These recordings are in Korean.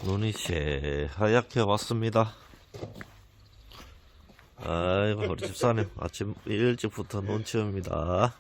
눈이 새하얗게 왔습니다. 아이고, 우리 집사님 아침 일찍부터 눈치옵니다.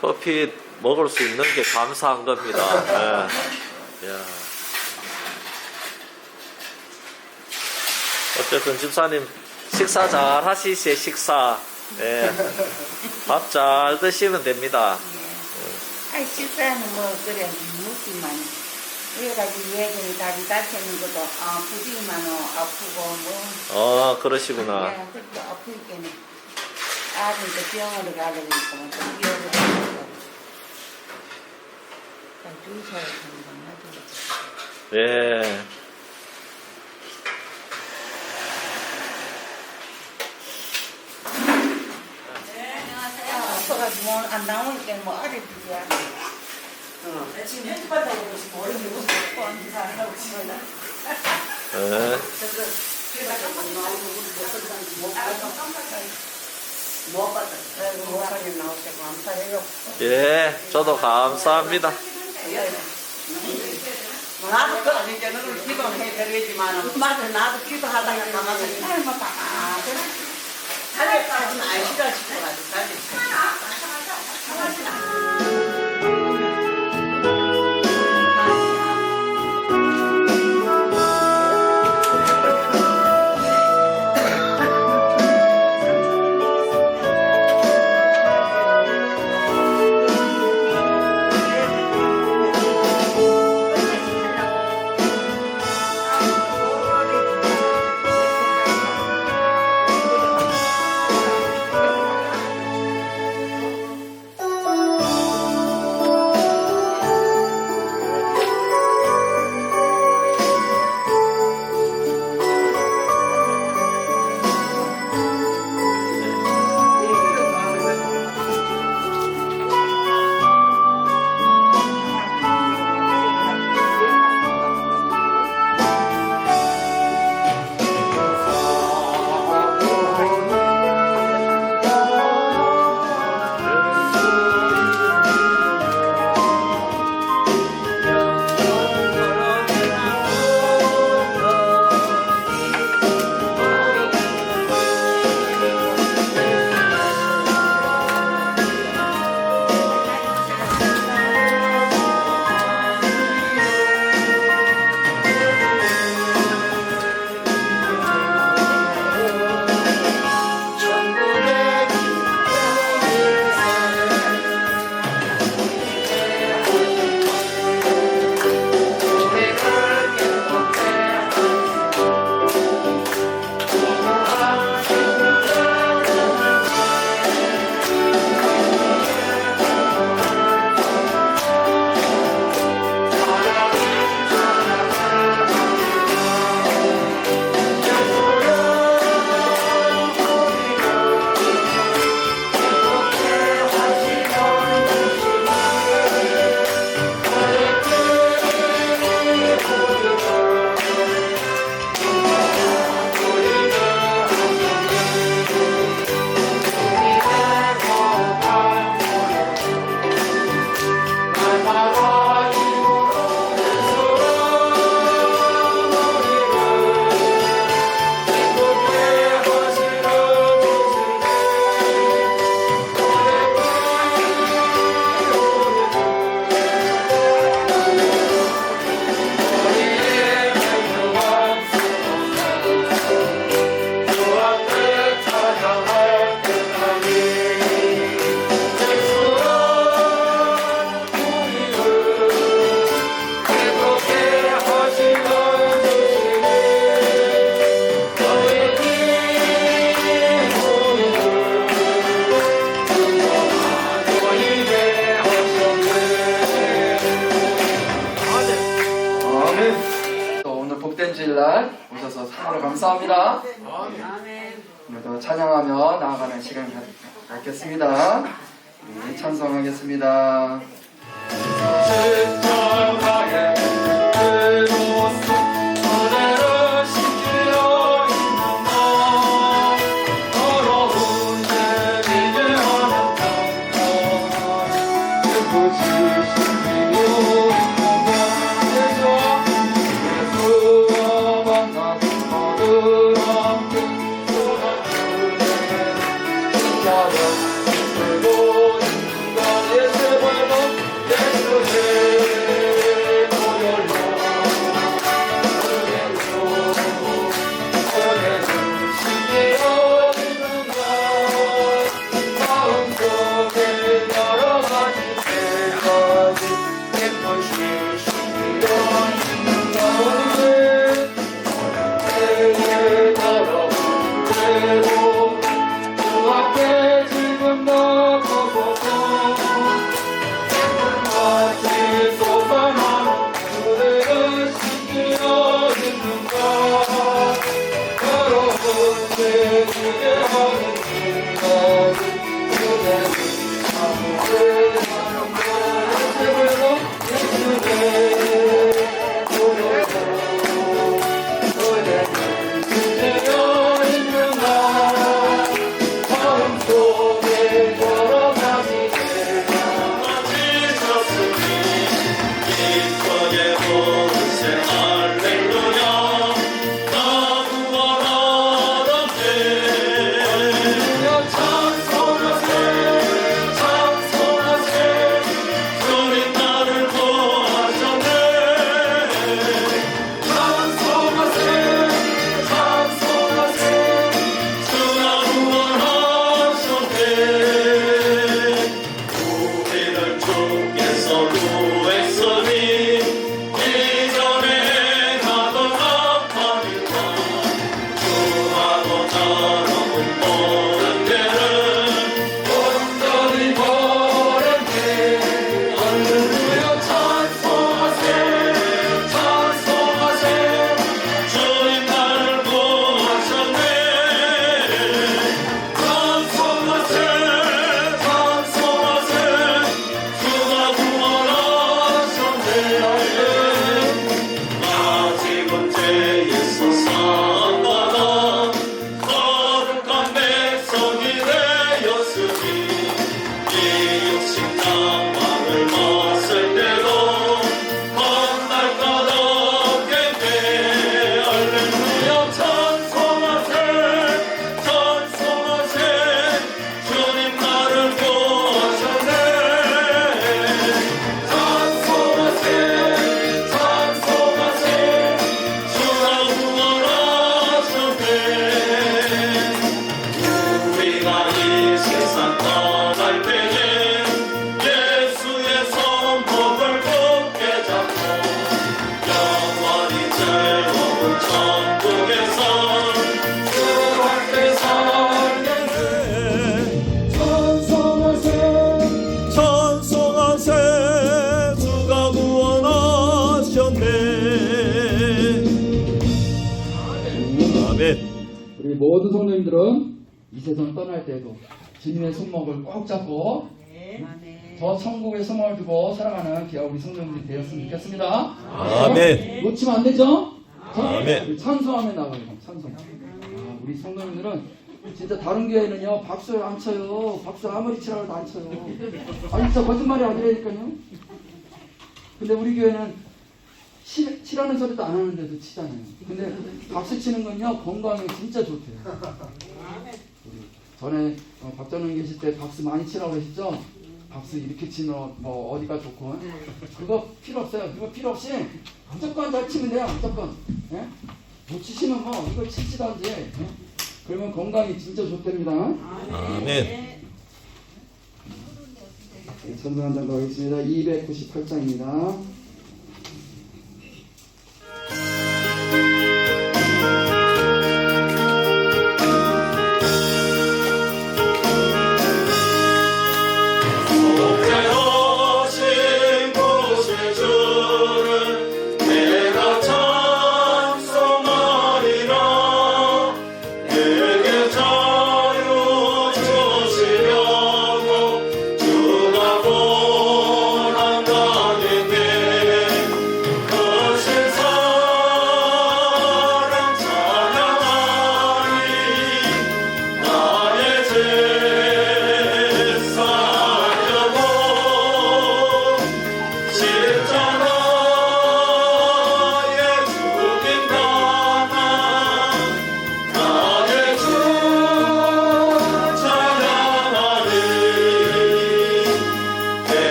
커피 먹을 수 있는 게 감사한 겁니다. 예. 야. 어쨌든 집사님 식사 잘 하시세요. 식사. 예. 밥 잘 드시면 됩니다. 아이 식사는 뭐 그래 먹기만 그래가지고 예전에 다리 다치는 것도 아프지만 아프고 뭐 그러시구나. 예, 그렇게 아프니까는 아들도 병원을 가야 되니까 뭐 좀 위험하고 주의사를 하는 건 맞죠. 예. 아파가지고 뭐 안 나오니까 뭐 아래들이야. 지금 연습한다고 그러시면 어른이 무슨 인사 안 하고 싶어요. 예. 뭐하게 나오시고 감사해요. 예. 저도 감사합니다. 나도 그 어제 너를 기도해드리지만 맞아 나도 기도하다가 가만히 뭐 다 달력까지는 안 싫어 싶어가지고 날 오셔서 참으로 감사합니다. 아멘. 오늘도 찬양하며 나아가는 시간 갖겠습니다. 우리 찬송하겠습니다. 진정하게 그로써 그대를 지키려 있는 너 더러운 내 비교하는 평강 깨끗이 숨기려 있는 너 예수와 만나 너를 함께 소나무에 인자를 들고 인간의 세월로 예수의 보혈로 오래는 신기어 있는 날 마음속에 여러 가지 생각이 깨끗이 신기어 있는 가운데 내게 더러운 죄로 주 앞에 지금 나가소서 같이 쏟아나는 그대를 신기어 있는가 더러운 내 주게 하는 생각이 그대를 아무리 하는 거에 세월로 예수의 보혈로 그대를 지키려 있는가 마음속에 여러 가지 기뻐해 보세 할렐루야 나 구원하던데 찬송하세 찬송하세 주님 나를 구하셨네 찬송하세 찬송하세 주나 구원하셨네 우리를 주께서 구했으니 이전에 가던 악함일까 주하고 더러운 모든 죄를 온전히 버렸네 할렐루야 찬송하세 찬송하세 주님 나를 구하셨네 찬송하세 찬송하세 주가 구원하셨네 아직은 죄에서 사함받아 거룩한 백성이 되었으니 이 육신 낭만을 벗을 때도 건날 것 없겠네 할렐루야 찬송하세 찬송하세 주님 나를 구하셨네 찬송하세 찬송하세 주가 구원하셨네 우리가 이 세상 떠날 때에 예수의 손목을 굳게 잡고 영원히 즐거운 천국에서 주와 함께 살겠네 찬송하세 찬송하세 주가 구원하셨네 아멘. 우리 모든 성도님들은 이 세상 떠날 때에도 주님의 손목을 꼭 잡고 아멘. 더 천국의 소망을 두고 살아가는 귀한 우리 성도님들이 되었으면 좋겠습니다. 아멘. 놓치면 안 되죠? 아멘. 우리 찬송하면 나가요. 찬송. 우리 성도님들은 진짜 다른 교회는요 박수 안 쳐요. 박수 아무리 치라고 해도 안 쳐요. 진짜 거짓말이 아니라니까요. 근데 우리 교회는 치라는 소리도 안 하는데도 치잖아요. 근데 박수 치는 건요 건강에 진짜 좋대요. 우리 전에 박전원 계실 때 박수 많이 치라고 그러셨죠? 박수 이렇게 치면 뭐 어디가 좋고 그거 필요 없어요. 그거 필요 없이 무조건 잘 치면 돼요. 무조건. 예? 못 치시면 뭐 이걸 치시던지. 예? 그러면 건강이 진짜 좋답니다. 아멘. 천성 한 장 더 하겠습니다. 298장입니다. 높여오신 곳의 주를 내가 찬송하리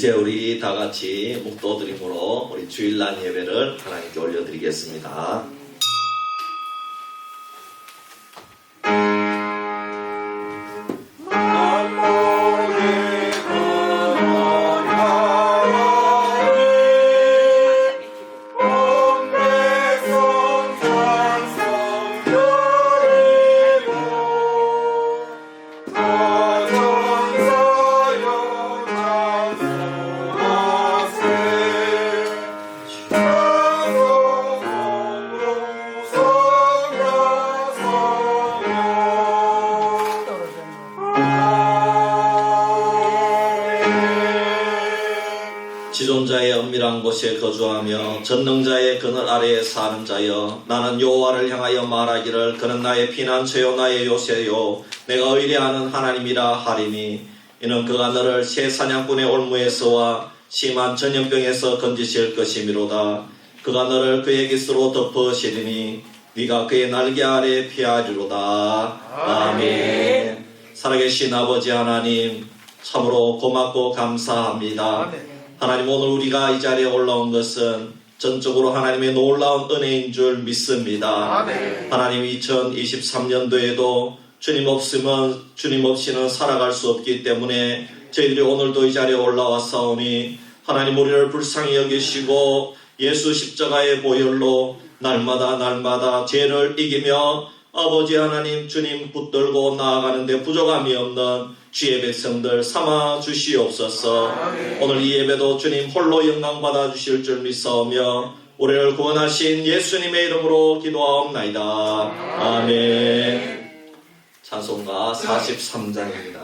이제 우리 다 같이 묵도드림으로 우리 주일날 예배를 하나님께 올려드리겠습니다. 지존자의 은밀한 곳에 거주하며 전능자의 그늘 아래에 사는 자여, 나는 여호와를 향하여 말하기를 그는 나의 피난처요 나의 요새요 내가 의뢰하는 하나님이라 하리니, 이는 그가 너를 새 사냥꾼의 올무에서와 심한 전염병에서 건지실 것이미로다. 그가 너를 그의 깃으로 덮으시리니 네가 그의 날개 아래 피하리로다. 아멘. 살아계신 아버지 하나님, 참으로 고맙고 감사합니다. 하나님, 오늘 우리가 이 자리에 올라온 것은 전적으로 하나님의 놀라운 은혜인 줄 믿습니다. 하나님, 2023년도에도 주님 없이는 살아갈 수 없기 때문에 저희들이 오늘도 이 자리에 올라왔사오니, 하나님 우리를 불쌍히 여기시고 예수 십자가의 보혈로 날마다 죄를 이기며 아버지 하나님 주님 붙들고 나아가는데 부족함이 없는 주의 백성들 삼아 주시옵소서. 오늘 이 예배도 주님 홀로 영광 받아 주실 줄 믿사오며 우리를 구원하신 예수님의 이름으로 기도하옵나이다. 아멘. 찬송가 43장입니다.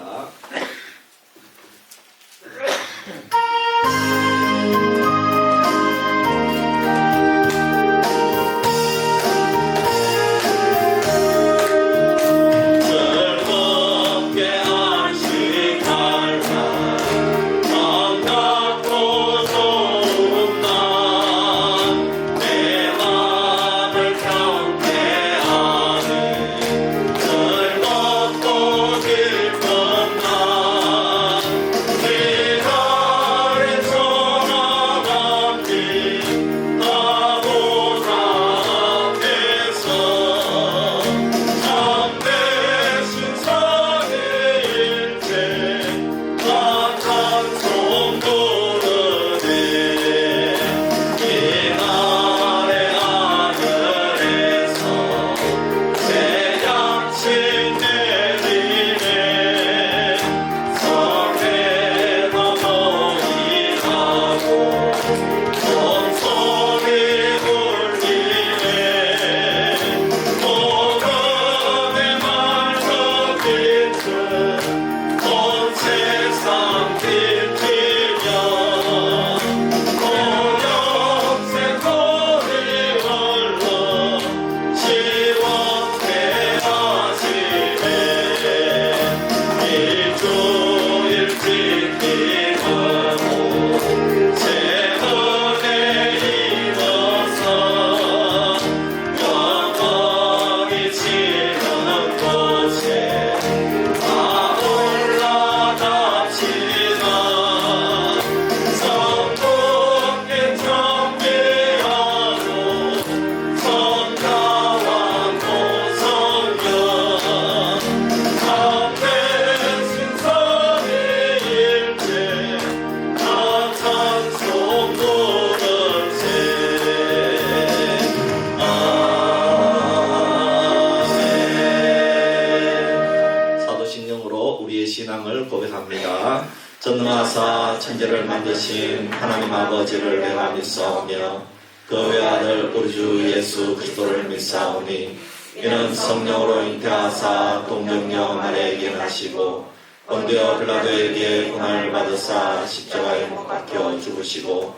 전능하사 천지를 만드신 하나님 아버지를 내가 믿사오며 그 외아들 우리 주 예수 그리스도를 믿사오니, 이는 성령으로 잉태하사 동정녀 마리아에게 나시고 본디오 빌라도에게 고난을 받으사 십자가에 못 박혀 죽으시고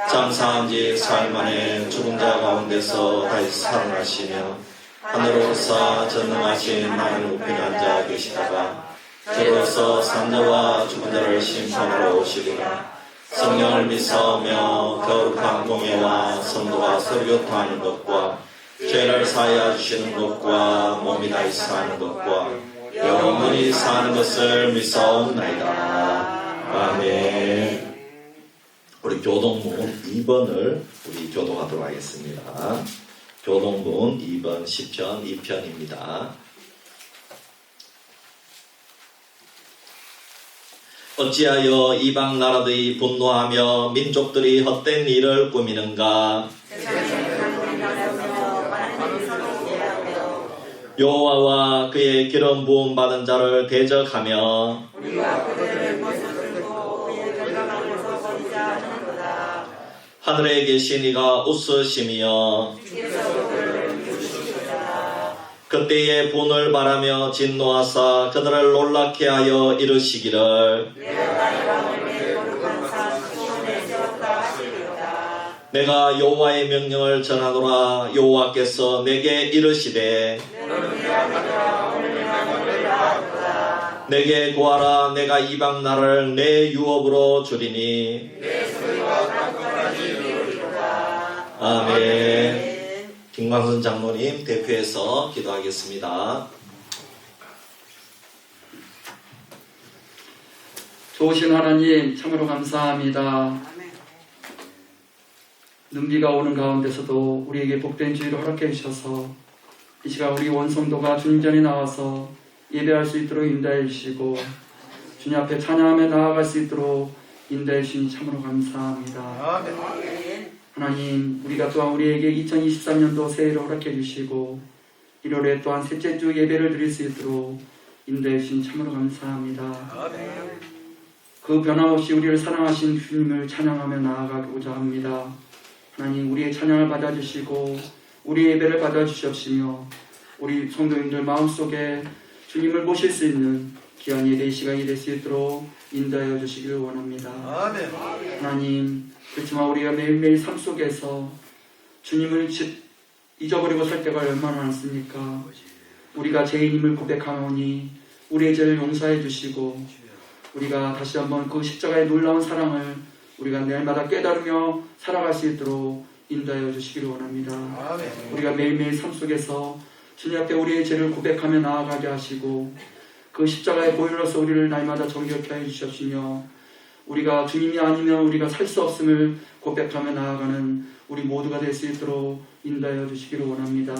장사한 지 사흘 만에 죽은 자 가운데서 다시 살아나시며 하늘로 오사 전능하신 하나님 우편에 앉아 계시다가 저로서 산자와 죽은 자를 심판하러 오시리라. 성령을 믿사오며 거룩한 공예와 성도가 서로 교통하는 것과 죄를 사하여 주시는 것과 몸이 다시 사는 것과 영원히 사는 것을 믿사옵나이다. 아멘. 우리 교동문 2번을 우리 교동하도록 하겠습니다. 교동문 2번 시편 2편입니다. 어찌하여 이방 나라들이 분노하며 민족들이 헛된 일을 꾸미는가? 여호와와 그의 기름 부음 받은 자를 대적하며 하늘에 계신 이가 웃으시며 그때에 분을 바라며 진노하사 그들을 놀랍게 하여 이르시기를 내가 여호와의 명령을 전하노라. 여호와께서 내게 이르시되 내게 구하라. 내가 이방 나라를 내 유업으로 주리니. 아멘. 김광선 장로님 대표해서 기도하겠습니다. 좋으신 하나님 참으로 감사합니다. 눈비가 오는 가운데서도 우리에게 복된 주의를 허락해 주셔서 이 시간 우리 원성도가 주님 전에 나와서 예배할 수 있도록 인도해 주시고 주님 앞에 찬양하며 나아갈 수 있도록 인도해 주시니 참으로 감사합니다. 하나님, 우리가 또한 우리에게 2023년도 새해를 허락해 주시고 1월에 또한 셋째 주 예배를 드릴 수 있도록 인도해 주시니 참으로 감사합니다. 그 변함없이 우리를 사랑하신 주님을 찬양하며 나아가고자 합니다. 하나님, 우리의 찬양을 받아주시고 우리의 예배를 받아주시옵시며 우리 성도님들 마음속에 주님을 모실 수 있는 귀한 예배의 시간이 될 수 있도록 인도하여 주시기를 원합니다. 하나님, 그렇지만 우리가 매일매일 삶 속에서 주님을 잊어버리고 살 때가 얼마나 많습니까? 우리가 죄인임을 고백하오니 우리의 죄를 용서해 주시고 우리가 다시 한번 그 십자가의 놀라운 사랑을 우리가 날마다 깨달으며 살아갈 수 있도록 인도하여 주시기를 원합니다. 우리가 매일매일 삶 속에서 주님 앞에 우리의 죄를 고백하며 나아가게 하시고 그 십자가의 보혈로서 우리를 날마다 정결케 해 주시옵시며 우리가 주님이 아니면 우리가 살 수 없음을 고백하며 나아가는 우리 모두가 될 수 있도록 인도하여 주시기를 원합니다.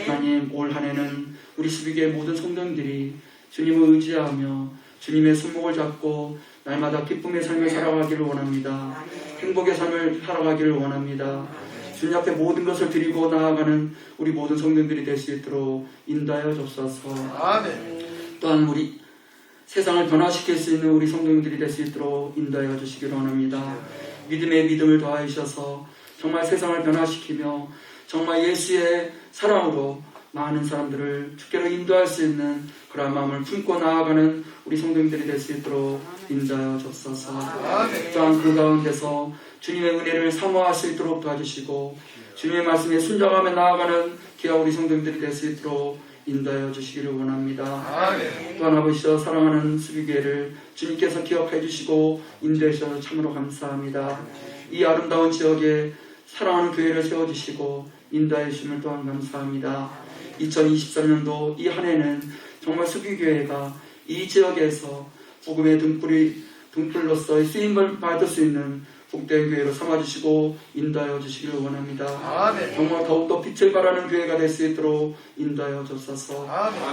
하나님, 올 한 해는 우리 수비교의 모든 성도님들이 주님을 의지하며 주님의 손목을 잡고 날마다 기쁨의 삶을 살아가기를 원합니다. 행복의 삶을 살아가기를 원합니다. 주님 앞에 모든 것을 드리고 나아가는 우리 모든 성도들이 될 수 있도록 인도하여 주옵소서. 또한 우리 세상을 변화시킬 수 있는 우리 성도들이 될 수 있도록 인도하여 주시기를 원합니다. 믿음의 믿음을 더하여 주셔서 정말 세상을 변화시키며 정말 예수의 사랑으로 많은 사람들을 주께로 인도할 수 있는 그런 마음을 품고 나아가는 우리 성도님들이 될 수 있도록 인도하여 주옵소서. 또한 그 가운데서 주님의 은혜를 사모할 수 있도록 도와주시고 주님의 말씀에 순종하며 나아가는 귀한 우리 성도님들이 될 수 있도록 인도하여 주시기를 원합니다. 또한 아버지여, 사랑하는 수비교회를 주님께서 기억해 주시고 인도해 주셔서 참으로 감사합니다. 이 아름다운 지역에 사랑하는 교회를 세워주시고 인도해 주심을 또한 감사합니다. 2023년도 이 한 해는 정말 수비교회가 이 지역에서 복음의 등불로서 쓰임을 받을 수 있는 복된 교회로 삼아주시고 인도하여 주시기를 원합니다. 정말 더욱더 빛을 발하는 교회가 될 수 있도록 인도하여 주옵소서.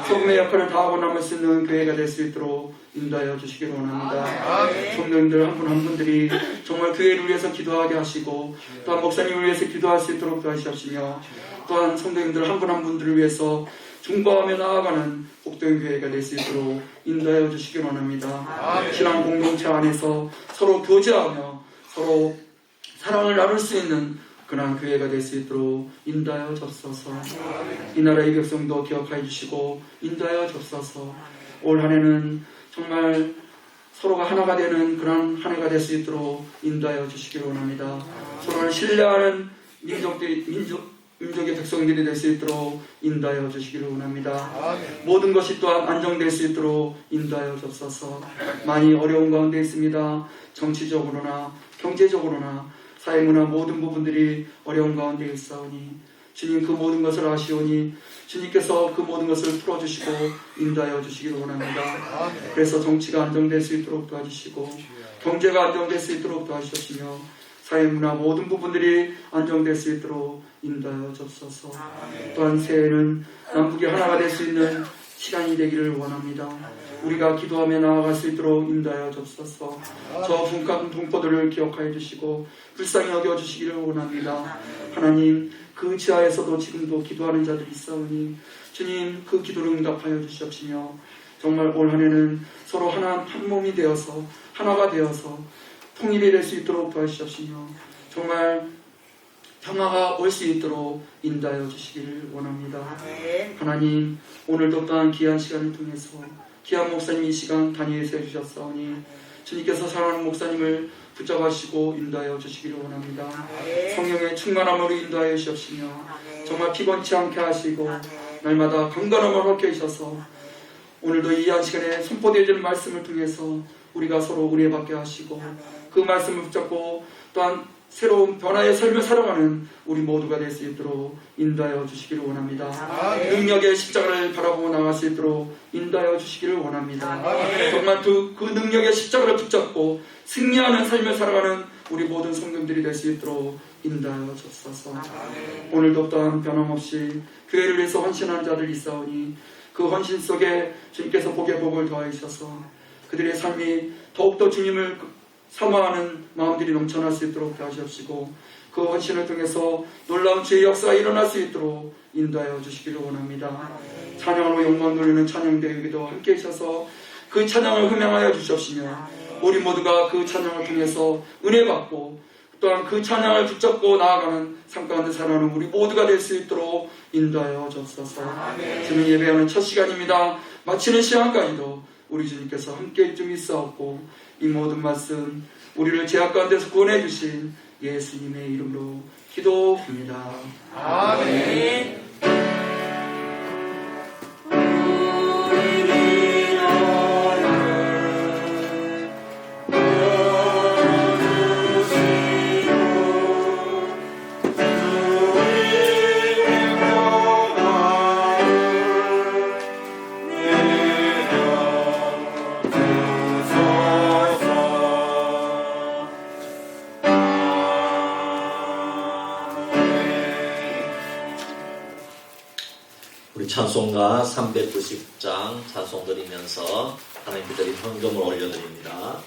소금의 역할을 다하고 남을 수 있는 교회가 될 수 있도록 인도하여 주시기를 원합니다. 성도님들 한 분 한 분들이 정말 교회를 위해서 기도하게 하시고 또한 목사님을 위해서 기도할 수 있도록 도와주시옵시며 또한 성도님들 한 분 한 분들을 위해서 중보하며 나아가는 복된 교회가 될 수 있도록 인도하여 주시기 원합니다. 신앙 공동체 안에서 서로 교제하며 서로 사랑을 나눌 수 있는 그런 교회가 될 수 있도록 인도하여 주옵소서. 이 나라의 백성도 기억하여 주시고 인도하여 주옵소서. 올 한 해는 정말 서로가 하나가 되는 그런 한 해가 될 수 있도록 인도하여 주시기 원합니다. 서로를 신뢰하는 민족의 백성들이 될 수 있도록 인도하여 주시기를 원합니다. 모든 것이 또한 안정될 수 있도록 인도하여 주옵소서. 많이 어려운 가운데 있습니다. 정치적으로나 경제적으로나 사회문화 모든 부분들이 어려운 가운데 있사오니 주님 그 모든 것을 아시오니 주님께서 그 모든 것을 풀어주시고 인도하여 주시기를 원합니다. 그래서 정치가 안정될 수 있도록 도와주시고 경제가 안정될 수 있도록 도와주시며 사회문화 모든 부분들이 안정될 수 있도록 인도하여 주옵소서. 또한 새해에는 남북이 하나가 될 수 있는 시간이 되기를 원합니다. 우리가 기도하며 나아갈 수 있도록 인도하여 주옵소서. 저 북한 동포들을 기억하여 주시고 불쌍히 여겨주시기를 원합니다. 하나님 그 지하에서도 지금도 기도하는 자들이 있사오니 주님 그 기도를 응답하여 주시옵시며 정말 올 한해는 서로 한 몸이 되어서 하나가 되어서 통일이 될 수 있도록 도와주시옵시며 정말 평화가 올 수 있도록 인도하여 주시기를 원합니다. 하나님 오늘도 또한 귀한 시간을 통해서 귀한 목사님 이 시간 단위에서 해주셨사오니 주님께서 사랑하는 목사님을 붙잡아주시고 인도하여 주시기를 원합니다. 성령의 충만함으로 인도하여 주시옵시며 정말 피곤치 않게 하시고 날마다 건강함을 얻게 하셔서 오늘도 이 한 시간에 선포되어지는 말씀을 통해서 우리가 서로 은혜받게 하시고 그 말씀을 붙잡고 또한 새로운 변화의 삶을 살아가는 우리 모두가 될 수 있도록 인도하여 주시기를 원합니다. 능력의 십자가를 바라보고 나갈 수 있도록 인도하여 주시기를 원합니다. 정말 그 능력의 십자가를 붙잡고 승리하는 삶을 살아가는 우리 모든 성도들이 될 수 있도록 인도하여 주옵소서. 오늘도 또한 변함없이 교회를 위해서 헌신하는 자들이 있사오니 그 헌신 속에 주님께서 복의 복을 더하여 주셔서 그들의 삶이 더욱더 주님을 사모하는 마음들이 넘쳐날 수 있도록 도와주시옵시고 그 헌신을 통해서 놀라운 주의 역사가 일어날 수 있도록 인도하여 주시기를 원합니다. 찬양으로 영광 돌리는 찬양대회기도 함께 하셔서 그 찬양을 흠양하여 주시옵시며 우리 모두가 그 찬양을 통해서 은혜 받고 또한 그 찬양을 붙잡고 나아가는 삶 가운데 살아가는 우리 모두가 될 수 있도록 인도하여 주옵소서. 저는 예배하는 첫 시간입니다. 마치는 시간까지도 우리 주님께서 함께 좀 있사옵고 이 모든 말씀 우리를 죄악 가운데서 구원해 주신 예수님의 이름으로 기도합니다. 아멘. 우리 찬송가 390장 찬송 드리면서 하나님 기다린 헌금을 올려드립니다.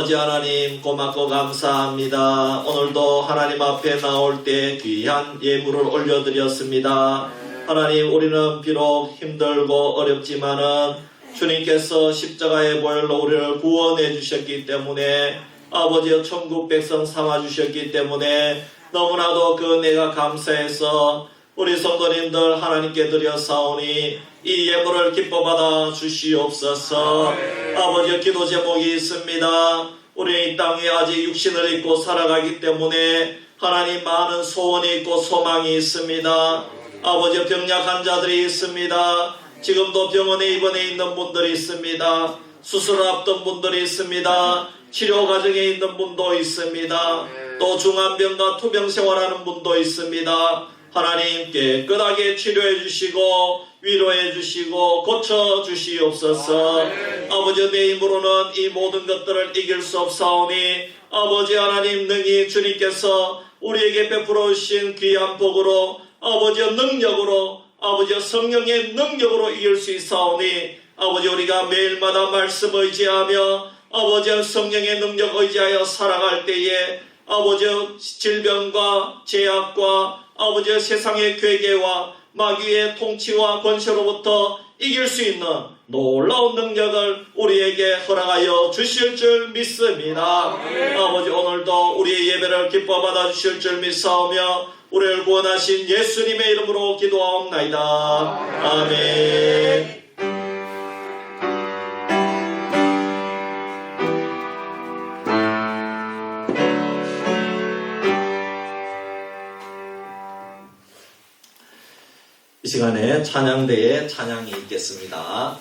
아버지 하나님 고맙고 감사합니다. 오늘도 하나님 앞에 나올 때 귀한 예물을 올려드렸습니다. 하나님, 우리는 비록 힘들고 어렵지만은 주님께서 십자가의 보혈로 우리를 구원해 주셨기 때문에, 아버지여 천국 백성 삼아 주셨기 때문에 너무나도 그 은혜가 감사해서 우리 성도님들 하나님께 드려 사오니 이 예물을 기뻐 받아 주시옵소서. 아버지여, 기도 제목이 있습니다. 우리 이 땅에 아직 육신을 입고 살아가기 때문에 하나님, 많은 소원이 있고 소망이 있습니다. 아버지여, 병약 환자들이 있습니다. 지금도 병원에 입원해 있는 분들이 있습니다. 수술을 앞둔 분들이 있습니다. 치료 과정에 있는 분도 있습니다. 또 중환병과 투병 생활하는 분도 있습니다. 하나님, 깨끗하게 치료해 주시고 위로해 주시고 고쳐 주시옵소서. 아버지, 내 힘으로는 이 모든 것들을 이길 수 없사오니 아버지 하나님, 능히 주님께서 우리에게 베풀어 주신 귀한 복으로 아버지의 능력으로, 아버지의 성령의 능력으로 이길 수 있사오니 아버지, 우리가 매일마다 말씀 의지하며 아버지의 성령의 능력 의지하여 살아갈 때에 아버지의 질병과 제약과 아버지의 세상의 괴계와 마귀의 통치와 권세로부터 이길 수 있는 놀라운 능력을 우리에게 허락하여 주실 줄 믿습니다. 아버지, 오늘도 우리의 예배를 기뻐 받아 주실 줄 믿사오며 우리를 구원하신 예수님의 이름으로 기도하옵나이다. 아멘. 이 시간에 찬양대에 찬양이 있겠습니다.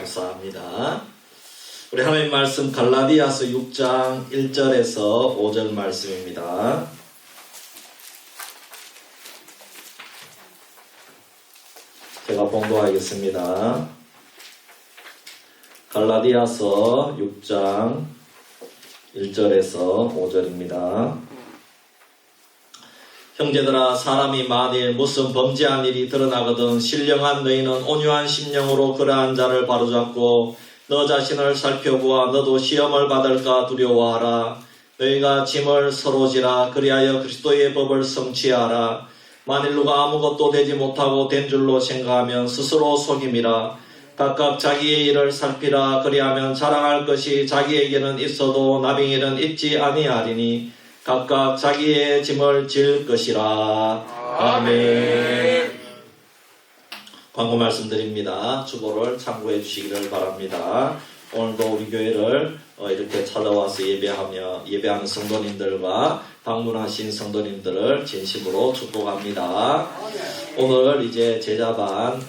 감사합니다. 우리 하나님 말씀 갈라디아서 6장 1절에서 5절 말씀입니다. 제가 봉독하겠습니다. 갈라디아서 6장 1절에서 5절입니다. 형제들아 사람이 만일 무슨 범죄한 일이 드러나거든 신령한 너희는 온유한 심령으로 그러한 자를 바로잡고 너 자신을 살펴보아 너도 시험을 받을까 두려워하라. 너희가 짐을 서로 지라. 그리하여 그리스도의 법을 성취하라. 만일 누가 아무것도 되지 못하고 된 줄로 생각하면 스스로 속임이라. 각각 자기의 일을 살피라. 그리하면 자랑할 것이 자기에게는 있어도 남에게는 있지 아니하리니 각각 자기의 짐을 질 것이라. 아멘. 광고 말씀드립니다. 주보를 참고해 주시기를 바랍니다. 오늘도 우리 교회를 이렇게 찾아와서 예배하는 성도님들과 방문하신 성도님들을 진심으로 축복합니다. 오늘 이제 제자반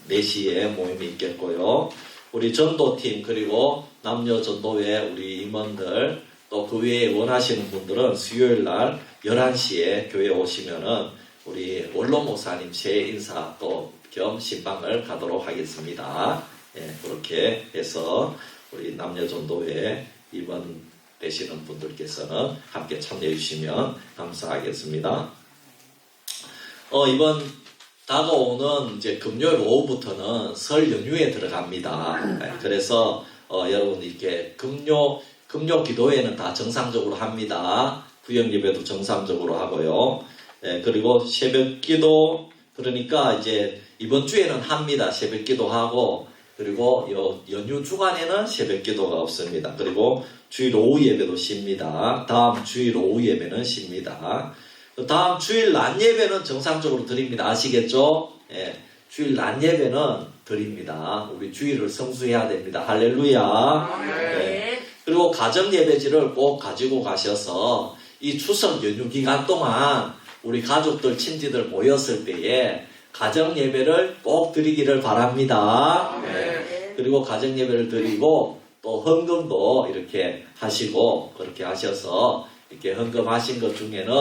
4시에 모임이 있겠고요. 우리 전도팀 그리고 남녀 전도회 우리 임원들 또 그 외에 원하시는 분들은 수요일 날 11시에 교회 오시면은 우리 원로 목사님 새해 인사 또 겸 신방을 가도록 하겠습니다. 예, 그렇게 해서 우리 남녀 전도회 임원 되시는 분들께서는 함께 참여해 주시면 감사하겠습니다. 이번 다가오는 이제 금요일 오후부터는 설 연휴에 들어갑니다. 예, 그래서 여러분 이렇게 금요 기도회는 다 정상적으로 합니다. 구역 예배도 정상적으로 하고요. 예, 그리고 새벽 기도 그러니까 이제 이번 주에는 합니다. 새벽 기도 하고 그리고 연휴 주간에는 새벽 기도가 없습니다. 그리고 주일 오후 예배도 쉽니다. 다음 주일 오후 예배는 쉽니다. 다음 주일 낮 예배는 정상적으로 드립니다. 아시겠죠? 예, 주일 낮 예배는 드립니다. 우리 주일을 성수해야 됩니다. 할렐루야. 예. 그리고 가정 예배지를 꼭 가지고 가셔서 이 추석 연휴 기간 동안 우리 가족들 친지들 모였을 때에 가정 예배를 꼭 드리기를 바랍니다. 네. 그리고 가정 예배를 드리고 또 헌금도 이렇게 하시고 그렇게 하셔서 이렇게 헌금하신 것 중에는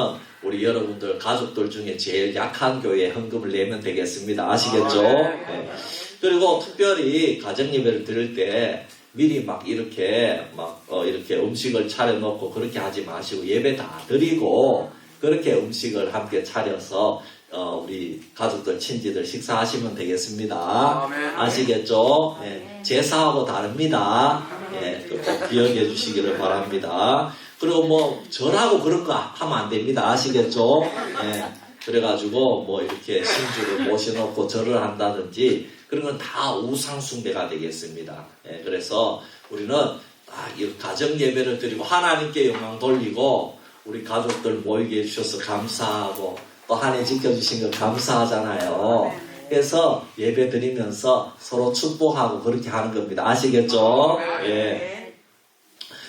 우리 여러분들 가족들 중에 제일 약한 교회에 헌금을 내면 되겠습니다. 아시겠죠? 네. 그리고 특별히 가정 예배를 드릴 때 미리 막 이렇게 이렇게 음식을 차려놓고 그렇게 하지 마시고 예배 다 드리고 그렇게 음식을 함께 차려서 우리 가족들 친지들 식사하시면 되겠습니다. 아시겠죠? 예, 제사하고 다릅니다. 예, 꼭 기억해 주시기를 바랍니다. 그리고 뭐 절하고 그런 거 하면 안 됩니다. 아시겠죠? 예, 그래가지고 뭐 이렇게 신주를 모셔놓고 절을 한다든지 그런 건 다 우상숭배가 되겠습니다. 예, 그래서 우리는 이 가정 예배를 드리고 하나님께 영광 돌리고 우리 가족들 모이게 해주셔서 감사하고 또 한 해 지켜주신 거 감사하잖아요. 그래서 예배 드리면서 서로 축복하고 그렇게 하는 겁니다. 아시겠죠? 예.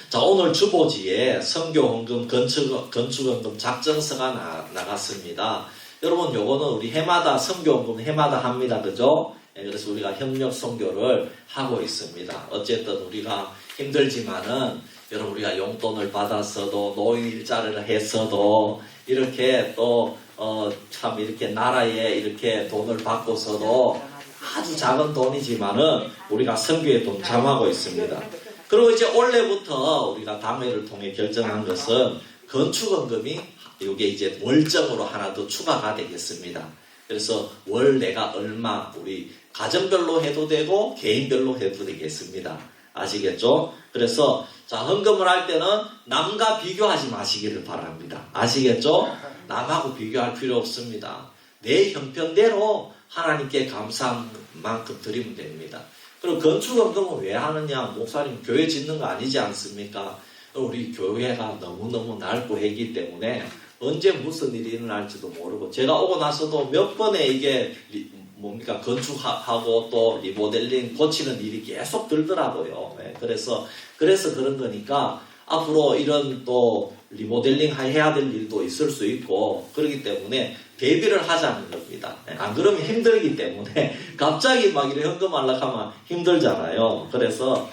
자, 오늘 주보지에 선교헌금, 건축헌금 작정서가 나갔습니다. 여러분, 요거는 우리 해마다 선교헌금 해마다 합니다. 그죠? 예, 그래서 우리가 협력 선교를 하고 있습니다. 어쨌든 우리가 힘들지만은 여러분 우리가 용돈을 받았어도 노인 일자리를 했어도 이렇게 또 참 이렇게 나라에 이렇게 돈을 받고서도 아주 작은 돈이지만은 우리가 선교에 동참하고 있습니다. 그리고 이제 올해부터 우리가 당회를 통해 결정한 것은 건축헌금이 이게 이제 월정으로 하나 더 추가가 되겠습니다. 그래서 월 내가 얼마 우리 가정별로 해도 되고 개인별로 해도 되겠습니다. 아시겠죠? 그래서 자, 헌금을 할 때는 남과 비교하지 마시기를 바랍니다. 아시겠죠? 남하고 비교할 필요 없습니다. 내 형편대로 하나님께 감사한 만큼 드리면 됩니다. 그리고 건축헌금은 왜 하느냐? 목사님 교회 짓는 거 아니지 않습니까? 우리 교회가 너무너무 넓고 했기 때문에 언제 무슨 일이 일어날지도 모르고 제가 오고 나서도 몇 번에 이게 건축하고 또 리모델링 고치는 일이 계속 들더라고요. 네, 그래서 그런 거니까 앞으로 이런 또 리모델링 해야 될 일도 있을 수 있고 그렇기 때문에 대비를 하자는 겁니다. 네, 안 그러면 힘들기 때문에 갑자기 막 이렇게 헌금하려고 하면 힘들잖아요. 그래서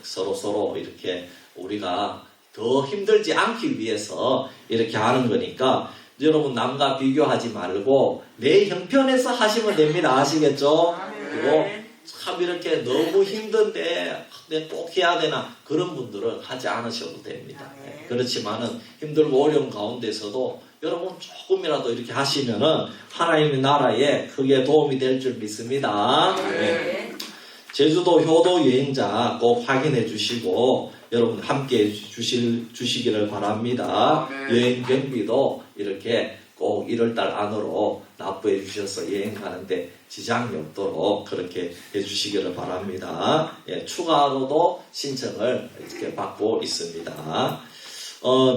서로 이렇게 우리가 더 힘들지 않기 위해서 이렇게 하는 거니까 여러분 남과 비교하지 말고 내 형편에서 하시면 됩니다. 아시겠죠? 그리고 참 이렇게 너무 힘든데 꼭 해야 되나 그런 분들은 하지 않으셔도 됩니다. 그렇지만은 힘들고 어려운 가운데서도 여러분 조금이라도 이렇게 하시면은 하나님의 나라에 크게 도움이 될 줄 믿습니다. 네. 제주도 효도 여행자 꼭 확인해 주시고 여러분 함께 주시기를 바랍니다. 여행 경비도 이렇게 꼭 1월달 안으로 납부해 주셔서 여행 가는데 지장이 없도록 그렇게 해주시기를 바랍니다. 예, 추가로도 신청을 이렇게 받고 있습니다.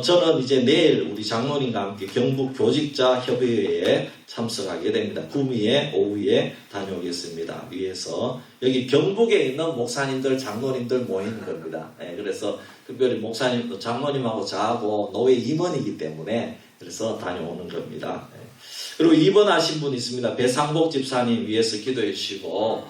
저는 이제 내일 우리 장로님과 함께 경북 교직자 협의회에 참석하게 됩니다. 구미에 오후에 다녀오겠습니다. 위에서 여기 경북에 있는 목사님들, 장로님들 모이는 겁니다. 예, 그래서 특별히 목사님, 장로님하고 저하고 노회 임원이기 때문에 그래서 다녀오는 겁니다. 예. 그리고 입원하신 분 있습니다. 배상복 집사님 위해서 기도해 주시고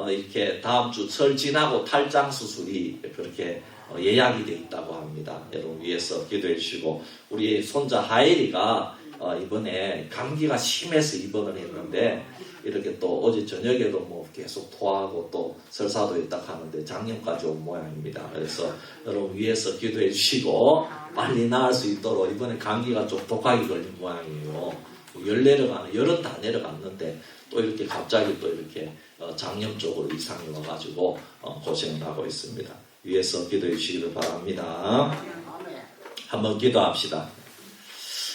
이렇게 다음 주 설 지나고 탈장 수술이 그렇게 예약이 되어 있다고 합니다. 여러분 위해서 기도해 주시고 우리 손자 하엘이가 이번에 감기가 심해서 입원을 했는데 이렇게 또 어제 저녁에도 뭐 계속 토하고 또 설사도 있다 하는데 작년까지 온 모양입니다. 그래서 여러분 위해서 기도해 주시고 빨리 나을 수 있도록 이번에 감기가 좀 독하게 걸린 모양이에요. 열 내려가는 열은 다 내려갔는데 또 이렇게 갑자기 또 이렇게 장염 쪽으로 이상이 와가지고 고생을 하고 있습니다. 위해서 기도해 주시기를 바랍니다. 한번 기도합시다.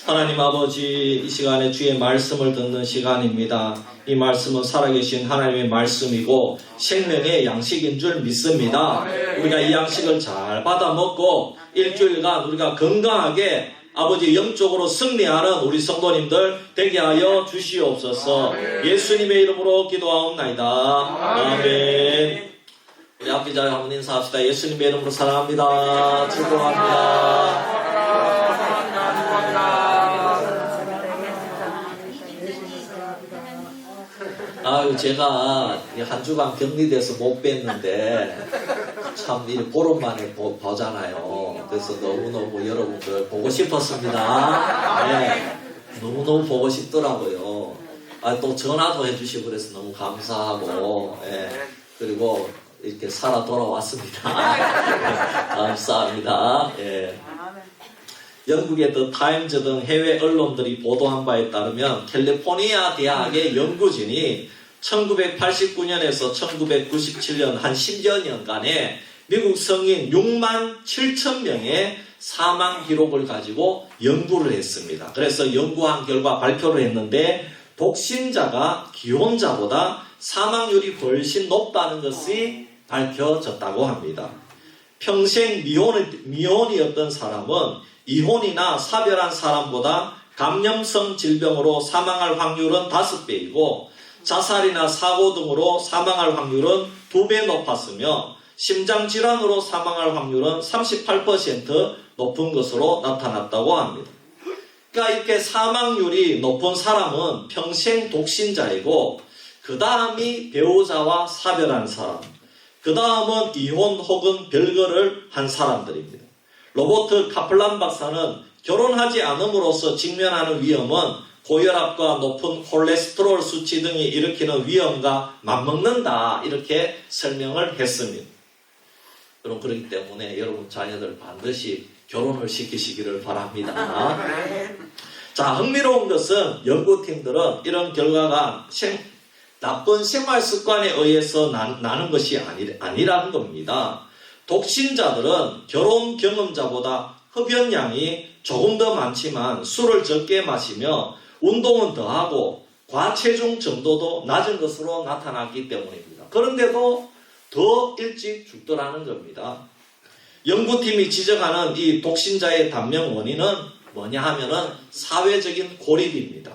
하나님 아버지, 이 시간에 주의 말씀을 듣는 시간입니다. 이 말씀은 살아계신 하나님의 말씀이고 생명의 양식인 줄 믿습니다. 우리가 이 양식을 잘 받아 먹고 일주일간 우리가 건강하게 아버지 영적으로 승리하는 우리 성도님들 되게 하여 주시옵소서. 예수님의 이름으로 기도하옵나이다. 아멘. 우리 앞비자에 한번 인사합시다. 예수님의 이름으로 사랑합니다. 축복합니다. 아유, 제가 한 주간 격리돼서 못 뵀는데 참 이 보름 만에 보잖아요. 그래서 너무너무 여러분들 보고 싶었습니다. 네, 너무너무 보고 싶더라고요. 또 전화도 해주시고 그래서 너무 감사하고 네, 그리고 이렇게 살아 돌아왔습니다. 감사합니다. 예. 영국의 더 타임즈 등 해외 언론들이 보도한 바에 따르면 캘리포니아 대학의 연구진이 1989년에서 1997년 한 10여 년간의 미국 성인 6만 7천 명의 사망 기록을 가지고 연구를 했습니다. 그래서 연구한 결과 발표를 했는데 독신자가 기혼자보다 사망률이 훨씬 높다는 것이 밝혀졌다고 합니다. 평생 미혼이었던 사람은 이혼이나 사별한 사람보다 감염성 질병으로 사망할 확률은 5배이고 자살이나 사고 등으로 사망할 확률은 2배 높았으며 심장질환으로 사망할 확률은 38% 높은 것으로 나타났다고 합니다. 그러니까 이렇게 사망률이 높은 사람은 평생 독신자이고 그 다음이 배우자와 사별한 사람, 그 다음은 이혼 혹은 별거를 한 사람들입니다. 로버트 카플란 박사는 결혼하지 않음으로써 직면하는 위험은 고혈압과 높은 콜레스테롤 수치 등이 일으키는 위험과 맞먹는다 이렇게 설명을 했습니다. 그럼 그렇기 때문에 여러분 자녀들 반드시 결혼을 시키시기를 바랍니다. 자, 흥미로운 것은 연구팀들은 이런 결과가 나쁜 생활 습관에 의해서 나는 것이 아니라는 겁니다. 독신자들은 결혼 경험자보다 흡연량이 조금 더 많지만 술을 적게 마시며 운동은 더하고 과체중 정도도 낮은 것으로 나타났기 때문입니다. 그런데도 더 일찍 죽더라는 겁니다. 연구팀이 지적하는 이 독신자의 단명 원인은 뭐냐 하면은 사회적인 고립입니다.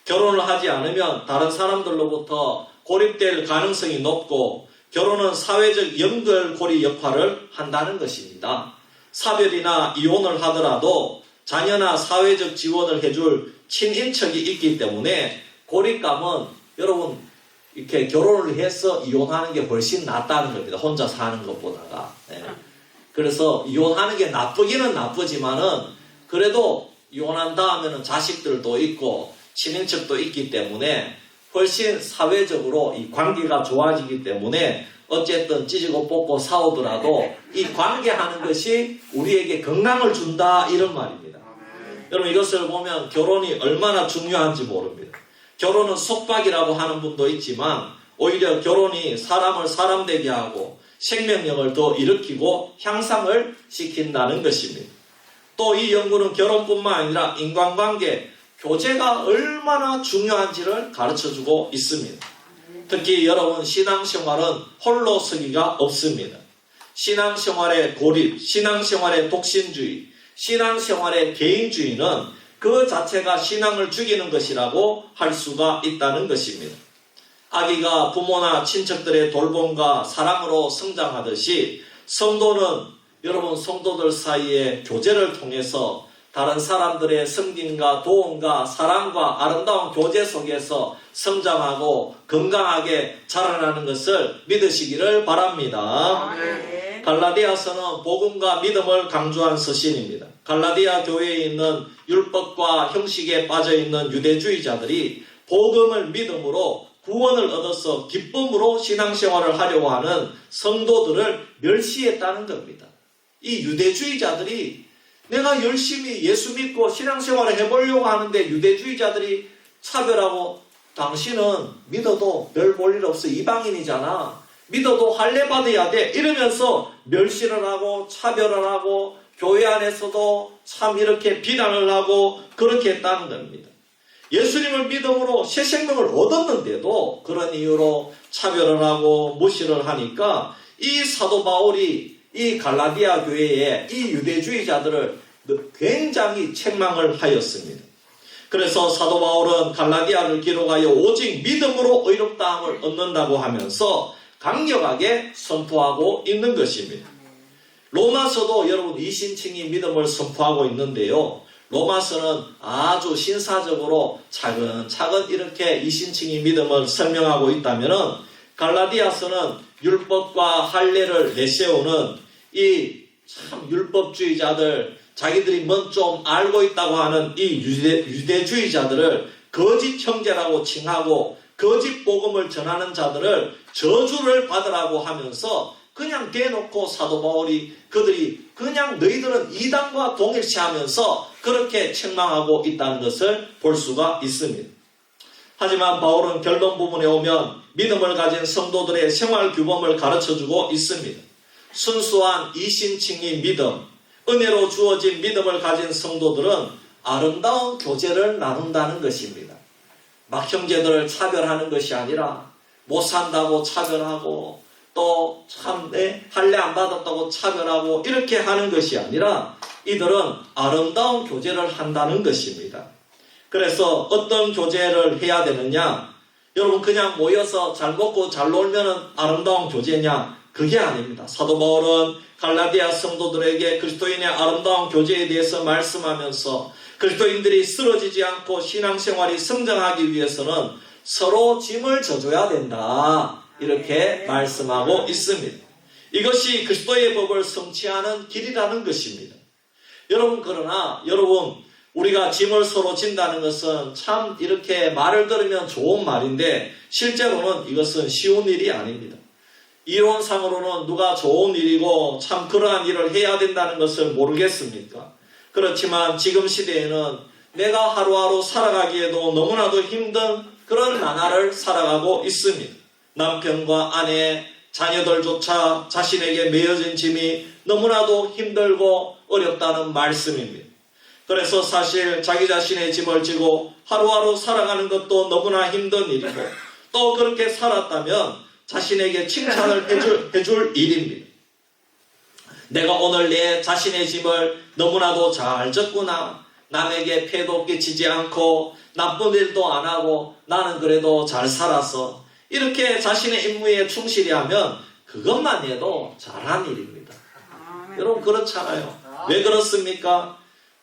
결혼을 하지 않으면 다른 사람들로부터 고립될 가능성이 높고 결혼은 사회적 연결고리 역할을 한다는 것입니다. 사별이나 이혼을 하더라도 자녀나 사회적 지원을 해줄 친인척이 있기 때문에 고립감은 여러분 이렇게 결혼을 해서 이혼하는 게 훨씬 낫다는 겁니다. 혼자 사는 것보다가. 네. 그래서 이혼하는 게 나쁘기는 나쁘지만은 그래도 이혼한 다음에는 자식들도 있고 친인척도 있기 때문에 훨씬 사회적으로 이 관계가 좋아지기 때문에 어쨌든 찢고 뽑고 싸우더라도 이 관계하는 것이 우리에게 건강을 준다 이런 말입니다. 여러분 이것을 보면 결혼이 얼마나 중요한지 모릅니다. 결혼은 속박이라고 하는 분도 있지만 오히려 결혼이 사람을 사람 되게 하고 생명력을 더 일으키고 향상을 시킨다는 것입니다. 또 이 연구는 결혼뿐만 아니라 인간관계, 교제가 얼마나 중요한지를 가르쳐주고 있습니다. 특히 여러분 신앙생활은 홀로 서기가 없습니다. 신앙생활의 고립, 신앙생활의 독신주의, 신앙생활의 개인주의는 그 자체가 신앙을 죽이는 것이라고 할 수가 있다는 것입니다. 아기가 부모나 친척들의 돌봄과 사랑으로 성장하듯이 성도는 여러분 성도들 사이의 교제를 통해서 다른 사람들의 섬김과 도움과 사랑과 아름다운 교제 속에서 성장하고 건강하게 자라나는 것을 믿으시기를 바랍니다. 네. 갈라디아서는 복음과 믿음을 강조한 서신입니다. 갈라디아 교회에 있는 율법과 형식에 빠져있는 유대주의자들이 복음을 믿음으로 구원을 얻어서 기쁨으로 신앙생활을 하려고 하는 성도들을 멸시했다는 겁니다. 이 유대주의자들이 내가 열심히 예수 믿고 신앙생활을 해보려고 하는데 유대주의자들이 차별하고 당신은 믿어도 별 볼 일 없어 이방인이잖아. 믿어도 할례 받아야 돼. 이러면서 멸시를 하고 차별을 하고 교회 안에서도 참 이렇게 비난을 하고 그렇게 했다는 겁니다. 예수님을 믿음으로 새 생명을 얻었는데도 그런 이유로 차별을 하고 무시를 하니까 이 사도 바울이 이 갈라디아 교회에 이 유대주의자들을 굉장히 책망을 하였습니다. 그래서 사도 바울은 갈라디아를 기록하여 오직 믿음으로 의롭다함을 얻는다고 하면서 강력하게 선포하고 있는 것입니다. 로마서도 여러분 이신칭이 믿음을 선포하고 있는데요. 로마서는 아주 신사적으로 차근차근 이렇게 이신칭이 믿음을 설명하고 있다면 갈라디아서는 율법과 할례를 내세우는 이 참 율법주의자들, 자기들이 뭔 좀 알고 있다고 하는 이 유대주의자들을 거짓 형제라고 칭하고 거짓 복음을 전하는 자들을 저주를 받으라고 하면서 그냥 대놓고 사도 바울이 그들이 그냥 너희들은 이단과 동일시하면서 그렇게 책망하고 있다는 것을 볼 수가 있습니다. 하지만 바울은 결론 부분에 오면 믿음을 가진 성도들의 생활 규범을 가르쳐주고 있습니다. 순수한 이신칭의 믿음, 은혜로 주어진 믿음을 가진 성도들은 아름다운 교제를 나눈다는 것입니다. 막 형제들을 차별하는 것이 아니라 못 산다고 차별하고 또 참 할례 안 받았다고 차별하고 이렇게 하는 것이 아니라 이들은 아름다운 교제를 한다는 것입니다. 그래서 어떤 교제를 해야 되느냐? 여러분 그냥 모여서 잘 먹고 잘 놀면 아름다운 교제냐? 그게 아닙니다. 사도 바울은 갈라디아 성도들에게 그리스도인의 아름다운 교제에 대해서 말씀하면서 그리스도인들이 쓰러지지 않고 신앙생활이 성장하기 위해서는 서로 짐을 져줘야 된다. 이렇게 말씀하고 있습니다. 이것이 그리스도의 법을 성취하는 길이라는 것입니다. 여러분 그러나 여러분 우리가 짐을 서로 진다는 것은 참 이렇게 말을 들으면 좋은 말인데 실제로는 이것은 쉬운 일이 아닙니다. 이론상으로는 누가 좋은 일이고 참 그러한 일을 해야 된다는 것을 모르겠습니까? 그렇지만 지금 시대에는 내가 하루하루 살아가기에도 너무나도 힘든 그런 나날을 살아가고 있습니다. 남편과 아내, 자녀들조차 자신에게 매어진 짐이 너무나도 힘들고 어렵다는 말씀입니다. 그래서 사실 자기 자신의 짐을 지고 하루하루 살아가는 것도 너무나 힘든 일이고 또 그렇게 살았다면 자신에게 칭찬을 해줄 일입니다. 내가 오늘 내 자신의 짐을 너무나도 잘 졌구나. 남에게 폐도 끼치지 않고 나쁜 일도 안 하고 나는 그래도 잘 살아서 이렇게 자신의 임무에 충실히 하면 그것만 해도 잘한 일입니다. 여러분 그렇잖아요. 왜 그렇습니까?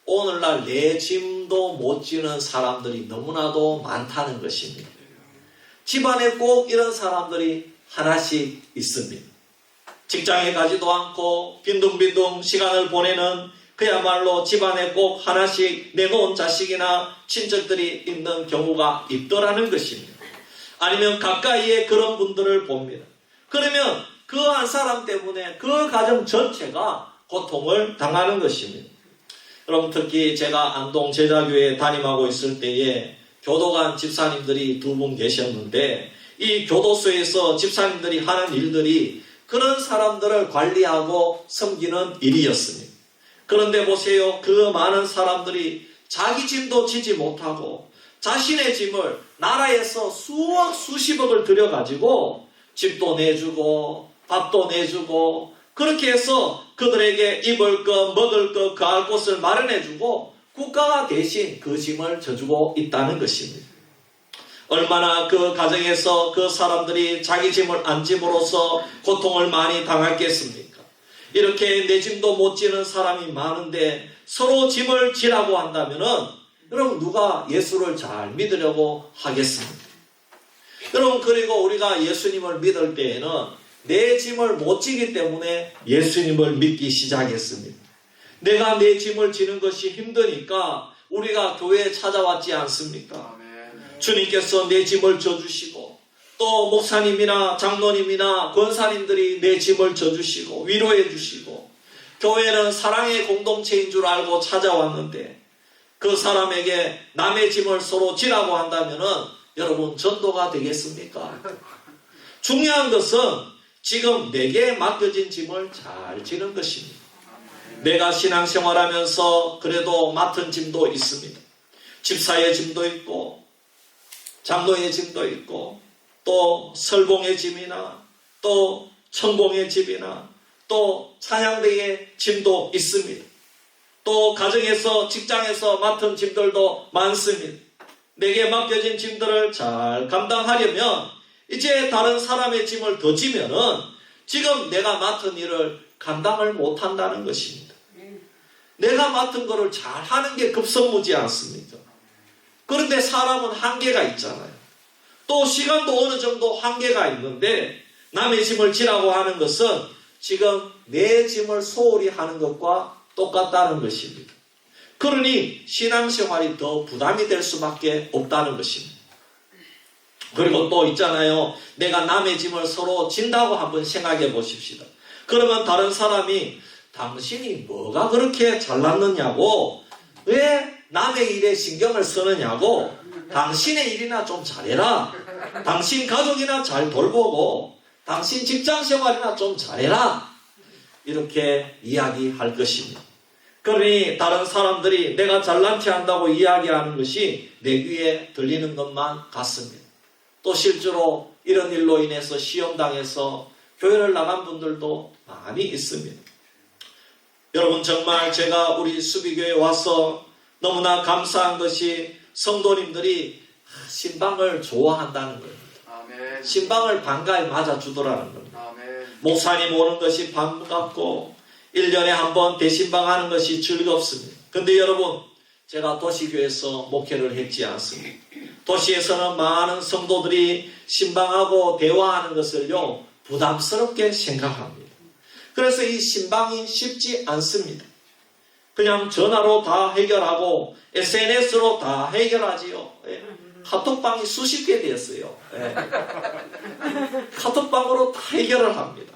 오늘날 내 짐도 못 지는 사람들이 너무나도 많다는 것입니다. 집안에 꼭 이런 사람들이 하나씩 있습니다. 직장에 가지도 않고 빈둥빈둥 시간을 보내는 그야말로 집안에 꼭 하나씩 내놓은 자식이나 친척들이 있는 경우가 있더라는 것입니다. 아니면 가까이에 그런 분들을 봅니다. 그러면 그 한 사람 때문에 그 가정 전체가 고통을 당하는 것입니다. 여러분 특히 제가 안동 제자교회에 담임하고 있을 때에 교도관 집사님들이 2분 계셨는데 이 교도소에서 집사님들이 하는 일들이 그런 사람들을 관리하고 섬기는 일이었습니다. 그런데 보세요. 그 많은 사람들이 자기 짐도 지지 못하고 자신의 짐을 나라에서 수억 수십억을 들여가지고 집도 내주고 밥도 내주고 그렇게 해서 그들에게 입을 것 먹을 것 거할 곳을 마련해주고 국가가 대신 그 짐을 져주고 있다는 것입니다. 얼마나 그 가정에서 그 사람들이 자기 짐을 안 짐으로써 고통을 많이 당했겠습니까? 이렇게 내 짐도 못 지는 사람이 많은데 서로 짐을 지라고 한다면은 여러분 누가 예수를 잘 믿으려고 하겠습니까? 여러분 그리고 우리가 예수님을 믿을 때에는 내 짐을 못 지기 때문에 예수님을 믿기 시작했습니다. 내가 내 짐을 지는 것이 힘드니까 우리가 교회에 찾아왔지 않습니까? 주님께서 내 짐을 져주시고 또 목사님이나 장로님이나 권사님들이 내 짐을 져주시고 위로해 주시고 교회는 사랑의 공동체인 줄 알고 찾아왔는데 그 사람에게 남의 짐을 서로 지라고 한다면은 여러분 전도가 되겠습니까? 중요한 것은 지금 내게 맡겨진 짐을 잘 지는 것입니다. 내가 신앙생활하면서 그래도 맡은 짐도 있습니다. 집사의 짐도 있고 장로의 짐도 있고 또 설공의 짐이나 또 천공의 짐이나 또 찬양대의 짐도 있습니다. 또 가정에서 직장에서 맡은 짐들도 많습니다. 내게 맡겨진 짐들을 잘 감당하려면 이제 다른 사람의 짐을 더 지면은 지금 내가 맡은 일을 감당을 못한다는 것입니다. 내가 맡은 것을 잘 하는 게 급선무지 않습니까? 그런데 사람은 한계가 있잖아요. 또 시간도 어느 정도 한계가 있는데 남의 짐을 지라고 하는 것은 지금 내 짐을 소홀히 하는 것과 똑같다는 것입니다. 그러니 신앙생활이 더 부담이 될 수밖에 없다는 것입니다. 그리고 또 있잖아요. 내가 남의 짐을 서로 진다고 한번 생각해 보십시다. 그러면 다른 사람이 당신이 뭐가 그렇게 잘났느냐고 왜 남의 일에 신경을 쓰느냐고 당신의 일이나 좀 잘해라. 당신 가족이나 잘 돌보고 당신 직장생활이나 좀 잘해라. 이렇게 이야기할 것입니다. 그러니 다른 사람들이 내가 잘난 체 한다고 이야기하는 것이 내 귀에 들리는 것만 같습니다. 또 실제로 이런 일로 인해서 시험당해서 교회를 나간 분들도 많이 있습니다. 여러분 정말 제가 우리 수비교회에 와서 너무나 감사한 것이 성도님들이 신방을 좋아한다는 겁니다. 신방을 반가이 맞아주더라는 겁니다. 목사님 오는 것이 반갑고 1년에 한 번 대신방하는 것이 즐겁습니다. 근데 여러분 제가 도시교회에서 목회를 했지 않습니다. 도시에서는 많은 성도들이 신방하고 대화하는 것을요 부담스럽게 생각합니다. 그래서 이 신방이 쉽지 않습니다. 그냥 전화로 다 해결하고 SNS로 다 해결하지요. 카톡방이 수십 개 되었어요. 카톡방으로 다 해결을 합니다.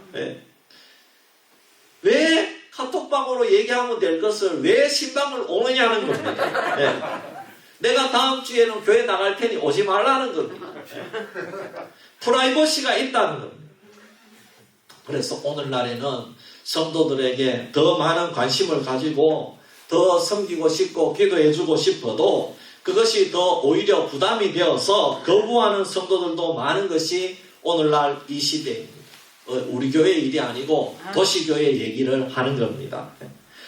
왜 카톡방으로 얘기하면 될 것을 왜 신방을 오느냐는 겁니다. 내가 다음 주에는 교회 나갈 테니 오지 말라는 겁니다. 프라이버시가 있다는 겁니다. 그래서 오늘날에는 성도들에게 더 많은 관심을 가지고 더 섬기고 싶고 기도해주고 싶어도 그것이 더 오히려 부담이 되어서 거부하는 성도들도 많은 것이 오늘날 이 시대입니다. 우리 교회 일이 아니고 도시교회 얘기를 하는 겁니다.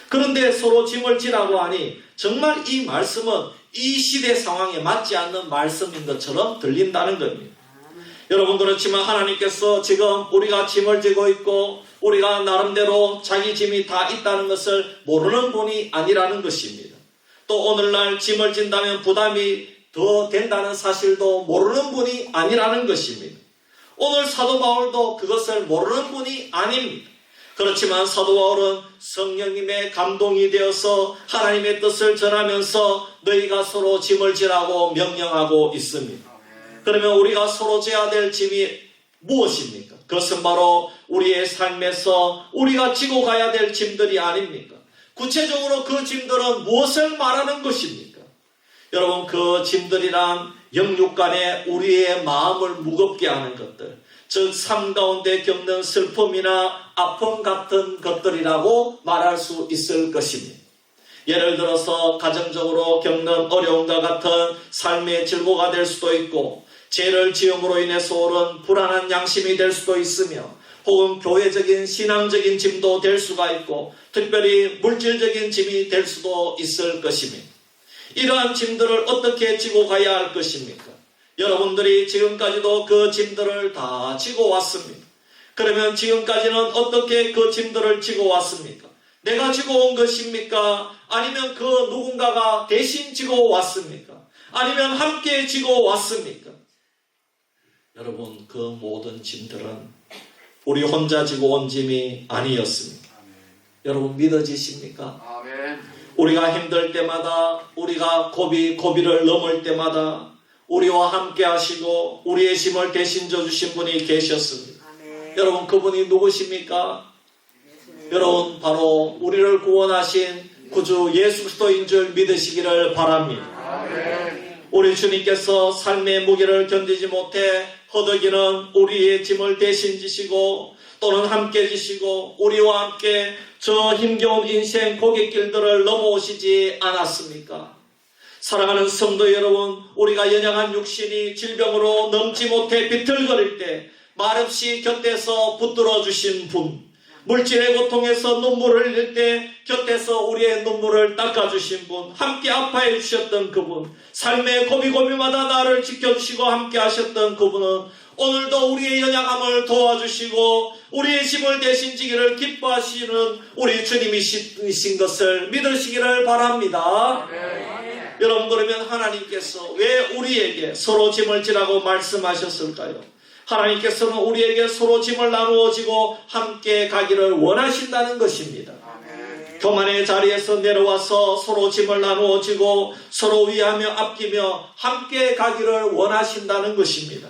그런데 서로 짐을 지라고 하니 정말 이 말씀은 이 시대 상황에 맞지 않는 말씀인 것처럼 들린다는 겁니다. 여러분 그렇지만 하나님께서 지금 우리가 짐을 지고 있고 우리가 나름대로 자기 짐이 다 있다는 것을 모르는 분이 아니라는 것입니다. 또 오늘날 짐을 진다면 부담이 더 된다는 사실도 모르는 분이 아니라는 것입니다. 오늘 사도 바울도 그것을 모르는 분이 아닙니다. 그렇지만 사도 바울은 성령님의 감동이 되어서 하나님의 뜻을 전하면서 너희가 서로 짐을 지라고 명령하고 있습니다. 그러면 우리가 서로 져야 될 짐이 무엇입니까? 그것은 바로 우리의 삶에서 우리가 지고 가야 될 짐들이 아닙니까? 구체적으로 그 짐들은 무엇을 말하는 것입니까? 여러분, 그 짐들이란 영육간에 우리의 마음을 무겁게 하는 것들, 즉 삶 가운데 겪는 슬픔이나 아픔 같은 것들이라고 말할 수 있을 것입니다. 예를 들어서 가정적으로 겪는 어려움과 같은 삶의 질고가 될 수도 있고, 죄를 지음으로 인해서 오른 불안한 양심이 될 수도 있으며, 혹은 교회적인 신앙적인 짐도 될 수가 있고, 특별히 물질적인 짐이 될 수도 있을 것입니다. 이러한 짐들을 어떻게 지고 가야 할 것입니까? 여러분들이 지금까지도 그 짐들을 다 지고 왔습니다. 그러면 지금까지는 어떻게 그 짐들을 지고 왔습니까? 내가 지고 온 것입니까? 아니면 그 누군가가 대신 지고 왔습니까? 아니면 함께 지고 왔습니까? 여러분, 그 모든 짐들은 우리 혼자 지고 온 짐이 아니었습니다. 여러분, 믿어지십니까? 우리가 힘들 때마다, 우리가 고비를 넘을 때마다 우리와 함께 하시고 우리의 짐을 대신 져주신 분이 계셨습니다. 여러분, 그분이 누구십니까? 여러분, 바로 우리를 구원하신 구주 예수 그리스도인 줄 믿으시기를 바랍니다. 우리 주님께서 삶의 무게를 견디지 못해 허덕이는 우리의 짐을 대신 지시고 또는 함께 지시고 우리와 함께 저 힘겨운 인생 고갯길들을 넘어오시지 않았습니까? 사랑하는 성도 여러분, 우리가 연약한 육신이 질병으로 넘지 못해 비틀거릴 때 말없이 곁에서 붙들어 주신 분, 물질의 고통에서 눈물을 흘릴 때 곁에서 우리의 눈물을 닦아주신 분, 함께 아파해 주셨던 그분, 삶의 고비고비마다 나를 지켜주시고 함께 하셨던 그분은 오늘도 우리의 연약함을 도와주시고 우리의 짐을 대신 지기를 기뻐하시는 우리 주님이신 것을 믿으시기를 바랍니다. 여러분, 그러면 하나님께서 왜 우리에게 서로 짐을 지라고 말씀하셨을까요? 하나님께서는 우리에게 서로 짐을 나누어 지고 함께 가기를 원하신다는 것입니다. 교만의 자리에서 내려와서 서로 짐을 나누어 지고 서로 위하며 아끼며 함께 가기를 원하신다는 것입니다.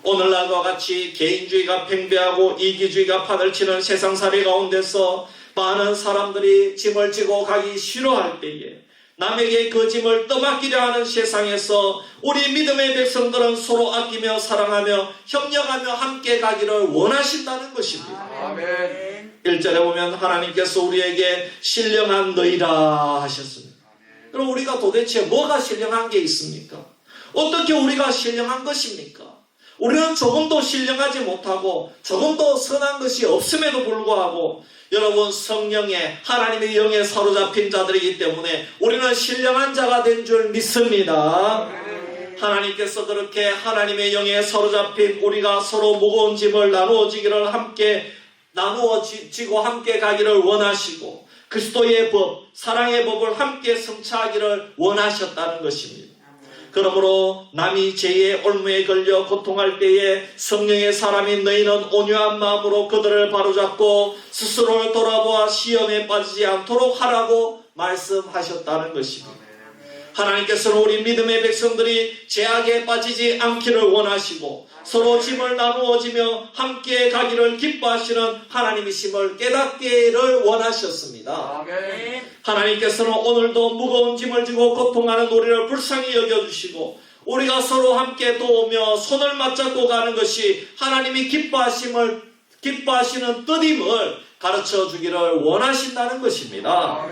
오늘날과 같이 개인주의가 팽배하고 이기주의가 판을 치는 세상살이 가운데서 많은 사람들이 짐을 지고 가기 싫어할 때에 남에게 그 짐을 떠맡기려 하는 세상에서 우리 믿음의 백성들은 서로 아끼며 사랑하며 협력하며 함께 가기를 원하신다는 것입니다. 아멘. 1절에 보면 하나님께서 우리에게 신령한 너희라 하셨습니다. 그럼 우리가 도대체 뭐가 신령한 게 있습니까? 어떻게 우리가 신령한 것입니까? 우리는 조금도 신령하지 못하고 조금도 선한 것이 없음에도 불구하고 여러분, 성령의 하나님의 영에 사로잡힌 자들이기 때문에 우리는 신령한 자가 된 줄 믿습니다. 하나님께서 그렇게 하나님의 영에 사로잡힌 우리가 서로 무거운 짐을 나누어지기를 함께 나누어지고 함께 가기를 원하시고 그리스도의 법, 사랑의 법을 함께 성취하기를 원하셨다는 것입니다. 그러므로 남이 죄의 올무에 걸려 고통할 때에 성령의 사람인 너희는 온유한 마음으로 그들을 바로잡고 스스로를 돌아보아 시험에 빠지지 않도록 하라고 말씀하셨다는 것입니다. 하나님께서는 우리 믿음의 백성들이 죄악에 빠지지 않기를 원하시고 서로 짐을 나누어지며 함께 가기를 기뻐하시는 하나님이심을 깨닫기를 원하셨습니다. 하나님께서는 오늘도 무거운 짐을 지고 고통하는 우리를 불쌍히 여겨주시고 우리가 서로 함께 도우며 손을 맞잡고 가는 것이 하나님이 기뻐하시는 뜻임을 가르쳐 주기를 원하신다는 것입니다.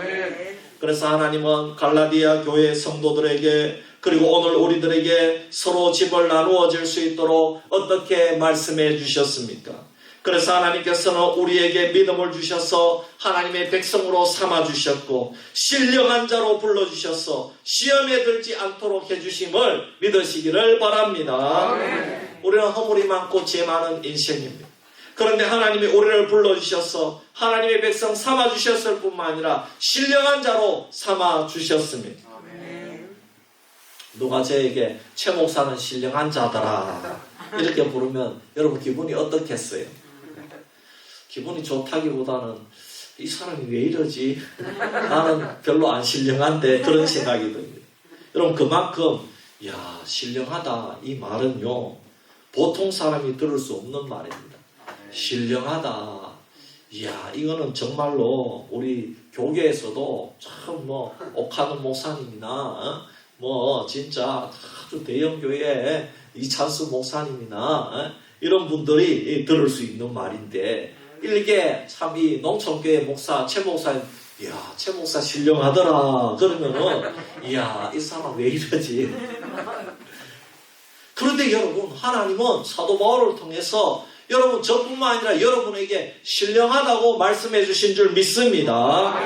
그래서 하나님은 갈라디아 교회 성도들에게 그리고 오늘 우리들에게 서로 짐을 나누어질 수 있도록 어떻게 말씀해 주셨습니까? 그래서 하나님께서는 우리에게 믿음을 주셔서 하나님의 백성으로 삼아주셨고 신령한 자로 불러주셔서 시험에 들지 않도록 해주심을 믿으시기를 바랍니다. 우리는 허물이 많고 죄 많은 인생입니다. 그런데 하나님이 우리를 불러주셔서 하나님의 백성 삼아주셨을 뿐만 아니라 신령한 자로 삼아주셨습니다. 누가 저에게 최 목사는 신령한 자더라 이렇게 부르면 여러분 기분이 어떻겠어요? 기분이 좋다기보다는 이 사람이 왜 이러지? 나는 별로 안 신령한데 그런 생각이 듭니다. 여러분 그만큼 야 신령하다 이 말은요 보통 사람이 들을 수 없는 말입니다. 신령하다. 이야, 이거는 정말로 우리 교계에서도 참 옥하는 목사님이나 진짜 아주 대형 교회 이찬수 목사님이나 이런 분들이 들을 수 있는 말인데, 일개 참 이 농촌교회 목사 최 목사님, 이야, 최 목사 신령하더라 그러면은, 이야, 이 사람 왜 이러지? 그런데 여러분, 하나님은 사도 바울을 통해서 여러분 저뿐만 아니라 여러분에게 신령하다고 말씀해 주신 줄 믿습니다.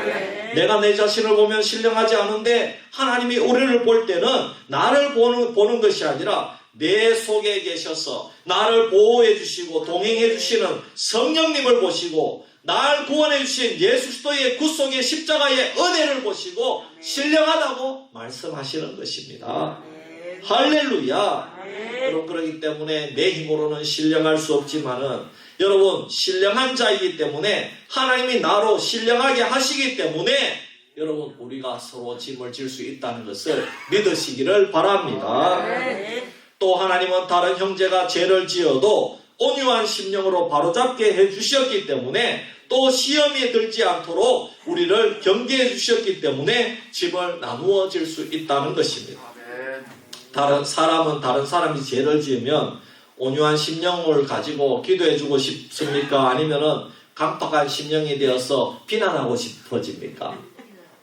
내가 내 자신을 보면 신령하지 않은데 하나님이 우리를 볼 때는 나를 보는 것이 아니라 내 속에 계셔서 나를 보호해 주시고 동행해 주시는 성령님을 보시고 날 구원해 주신 예수 그리스도의 구속의 십자가의 은혜를 보시고 신령하다고 말씀하시는 것입니다. 할렐루야. 여러분, 그렇기 때문에 내 힘으로는 신령할 수 없지만은 여러분, 신령한 자이기 때문에 하나님이 나로 신령하게 하시기 때문에 여러분, 우리가 서로 짐을 질 수 있다는 것을 믿으시기를 바랍니다. 또 하나님은 다른 형제가 죄를 지어도 온유한 심령으로 바로잡게 해주셨기 때문에, 또 시험에 들지 않도록 우리를 경계해 주셨기 때문에 짐을 나누어 질 수 있다는 것입니다. 다른 사람이 죄를 지으면 온유한 심령을 가지고 기도해 주고 싶습니까? 아니면은 강팍한 심령이 되어서 비난하고 싶어집니까?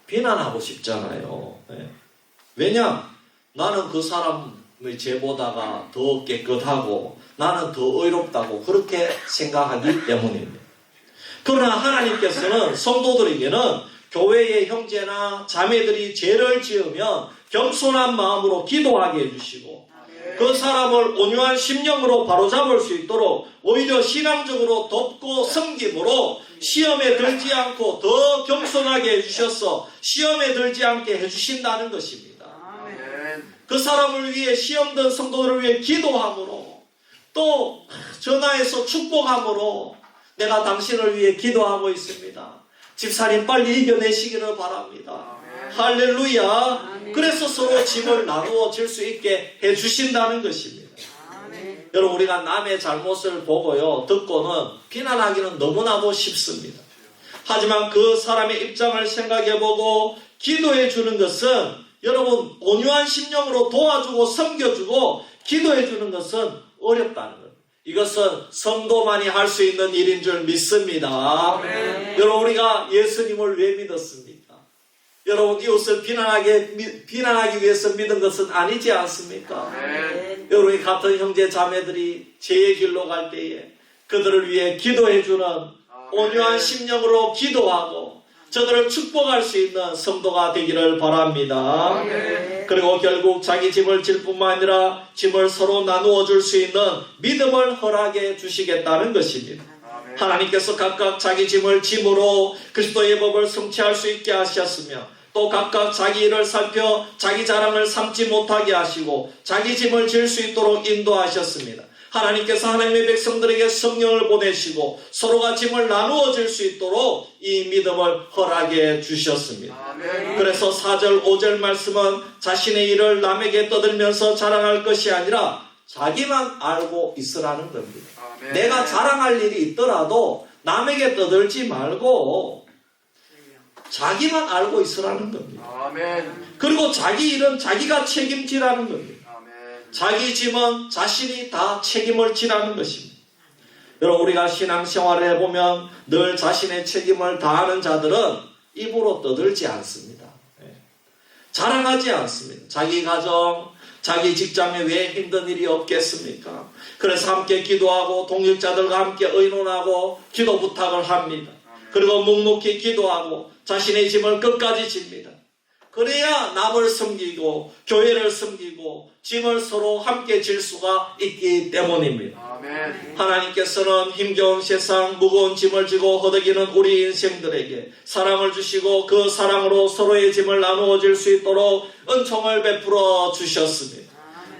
비난하고 싶잖아요. 왜냐? 나는 그 사람의 죄보다가 더 깨끗하고 나는 더 의롭다고 그렇게 생각하기 때문입니다. 그러나 하나님께서는 성도들에게는 교회의 형제나 자매들이 죄를 지으면 겸손한 마음으로 기도하게 해주시고, 그 사람을 온유한 심령으로 바로잡을 수 있도록 오히려 신앙적으로 돕고 섬김으로 시험에 들지 않고 더 겸손하게 해주셔서 시험에 들지 않게 해주신다는 것입니다. 그 사람을 위해, 시험된 성도들을 위해 기도함으로, 또 전화해서 축복함으로 내가 당신을 위해 기도하고 있습니다. 집사님 빨리 이겨내시기를 바랍니다. 할렐루야. 그래서 서로 짐을 나누어 질 수 있게 해주신다는 것입니다. 여러분, 우리가 남의 잘못을 보고요, 듣고는 비난하기는 너무나도 쉽습니다. 하지만 그 사람의 입장을 생각해보고 기도해 주는 것은, 여러분, 온유한 심령으로 도와주고 섬겨주고 기도해 주는 것은 어렵다는 것. 이것은 성도만이 할 수 있는 일인 줄 믿습니다. 여러분, 우리가 예수님을 왜 믿었습니까? 여러분, 이웃을 비난하기 위해서 믿은 것은 아니지 않습니까? 여러분이 같은 형제 자매들이 죄의 길로 갈 때에 그들을 위해 기도해주는 온유한 심령으로 기도하고 저들을 축복할 수 있는 성도가 되기를 바랍니다. 그리고 결국 자기 짐을 질 뿐만 아니라 짐을 서로 나누어 줄 수 있는 믿음을 허락해 주시겠다는 것입니다. 하나님께서 각각 자기 짐을 짐으로 그리스도의 법을 성취할 수 있게 하셨으며, 또 각각 자기 일을 살펴 자기 자랑을 삼지 못하게 하시고 자기 짐을 질 수 있도록 인도하셨습니다. 하나님께서 하나님의 백성들에게 성령을 보내시고 서로가 짐을 나누어 질 수 있도록 이 믿음을 허락해 주셨습니다. 그래서 4절 5절 말씀은 자신의 일을 남에게 떠들면서 자랑할 것이 아니라 자기만 알고 있으라는 겁니다. 내가 자랑할 일이 있더라도 남에게 떠들지 말고 자기만 알고 있으라는 겁니다. 그리고 자기 일은 자기가 책임지라는 겁니다. 자기 짐은 자신이 다 책임을 지라는 것입니다. 여러분, 우리가 신앙생활을 해보면 늘 자신의 책임을 다하는 자들은 입으로 떠들지 않습니다. 자랑하지 않습니다. 자기 가정, 자기 직장에 왜 힘든 일이 없겠습니까? 그래서 함께 기도하고 동역자들과 함께 의논하고 기도 부탁을 합니다. 그리고 묵묵히 기도하고 자신의 짐을 끝까지 집니다. 그래야 남을 섬기고 교회를 섬기고 짐을 서로 함께 질 수가 있기 때문입니다. 하나님께서는 힘겨운 세상 무거운 짐을 지고 허덕이는 우리 인생들에게 사랑을 주시고 그 사랑으로 서로의 짐을 나누어 질 수 있도록 은총을 베풀어 주셨습니다.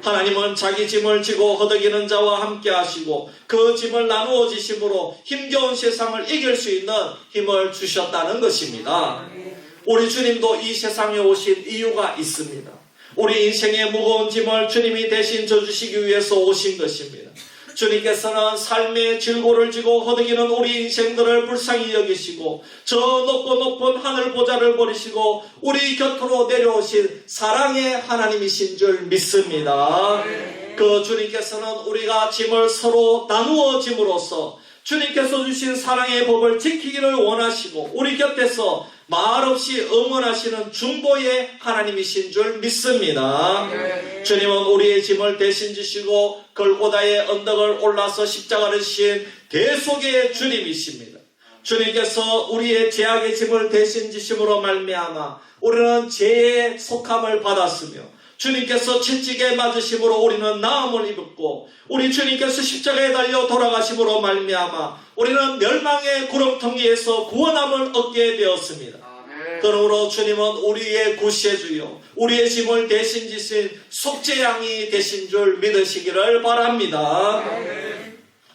하나님은 자기 짐을 지고 허덕이는 자와 함께 하시고 그 짐을 나누어 지심으로 힘겨운 세상을 이길 수 있는 힘을 주셨다는 것입니다. 우리 주님도 이 세상에 오신 이유가 있습니다. 우리 인생의 무거운 짐을 주님이 대신 져주시기 위해서 오신 것입니다. 주님께서는 삶의 질고를 지고 허덕이는 우리 인생들을 불쌍히 여기시고 저 높고 높은 하늘 보좌를 버리시고 우리 곁으로 내려오신 사랑의 하나님이신 줄 믿습니다. 그 주님께서는 우리가 짐을 서로 나누어 짐으로써 주님께서 주신 사랑의 법을 지키기를 원하시고 우리 곁에서 말없이 응원하시는 중보의 하나님이신 줄 믿습니다. 주님은 우리의 짐을 대신 지시고 gol고다의 언덕을 올라서 십자가를 지신 대속의 주님이십니다. 주님께서 우리의 죄악의 짐을 대신 지심으로 말미암아 우리는 죄의 속함을 받았으며 주님께서 채찍에 맞으심으로 우리는 나음을 입었고 우리 주님께서 십자가에 달려 돌아가심으로 말미암아 우리는 멸망의 구렁텅이에서 구원함을 얻게 되었습니다. 그러므로 주님은 우리의 구세주요 우리의 짐을 대신 지신 속죄양이 되신 줄 믿으시기를 바랍니다.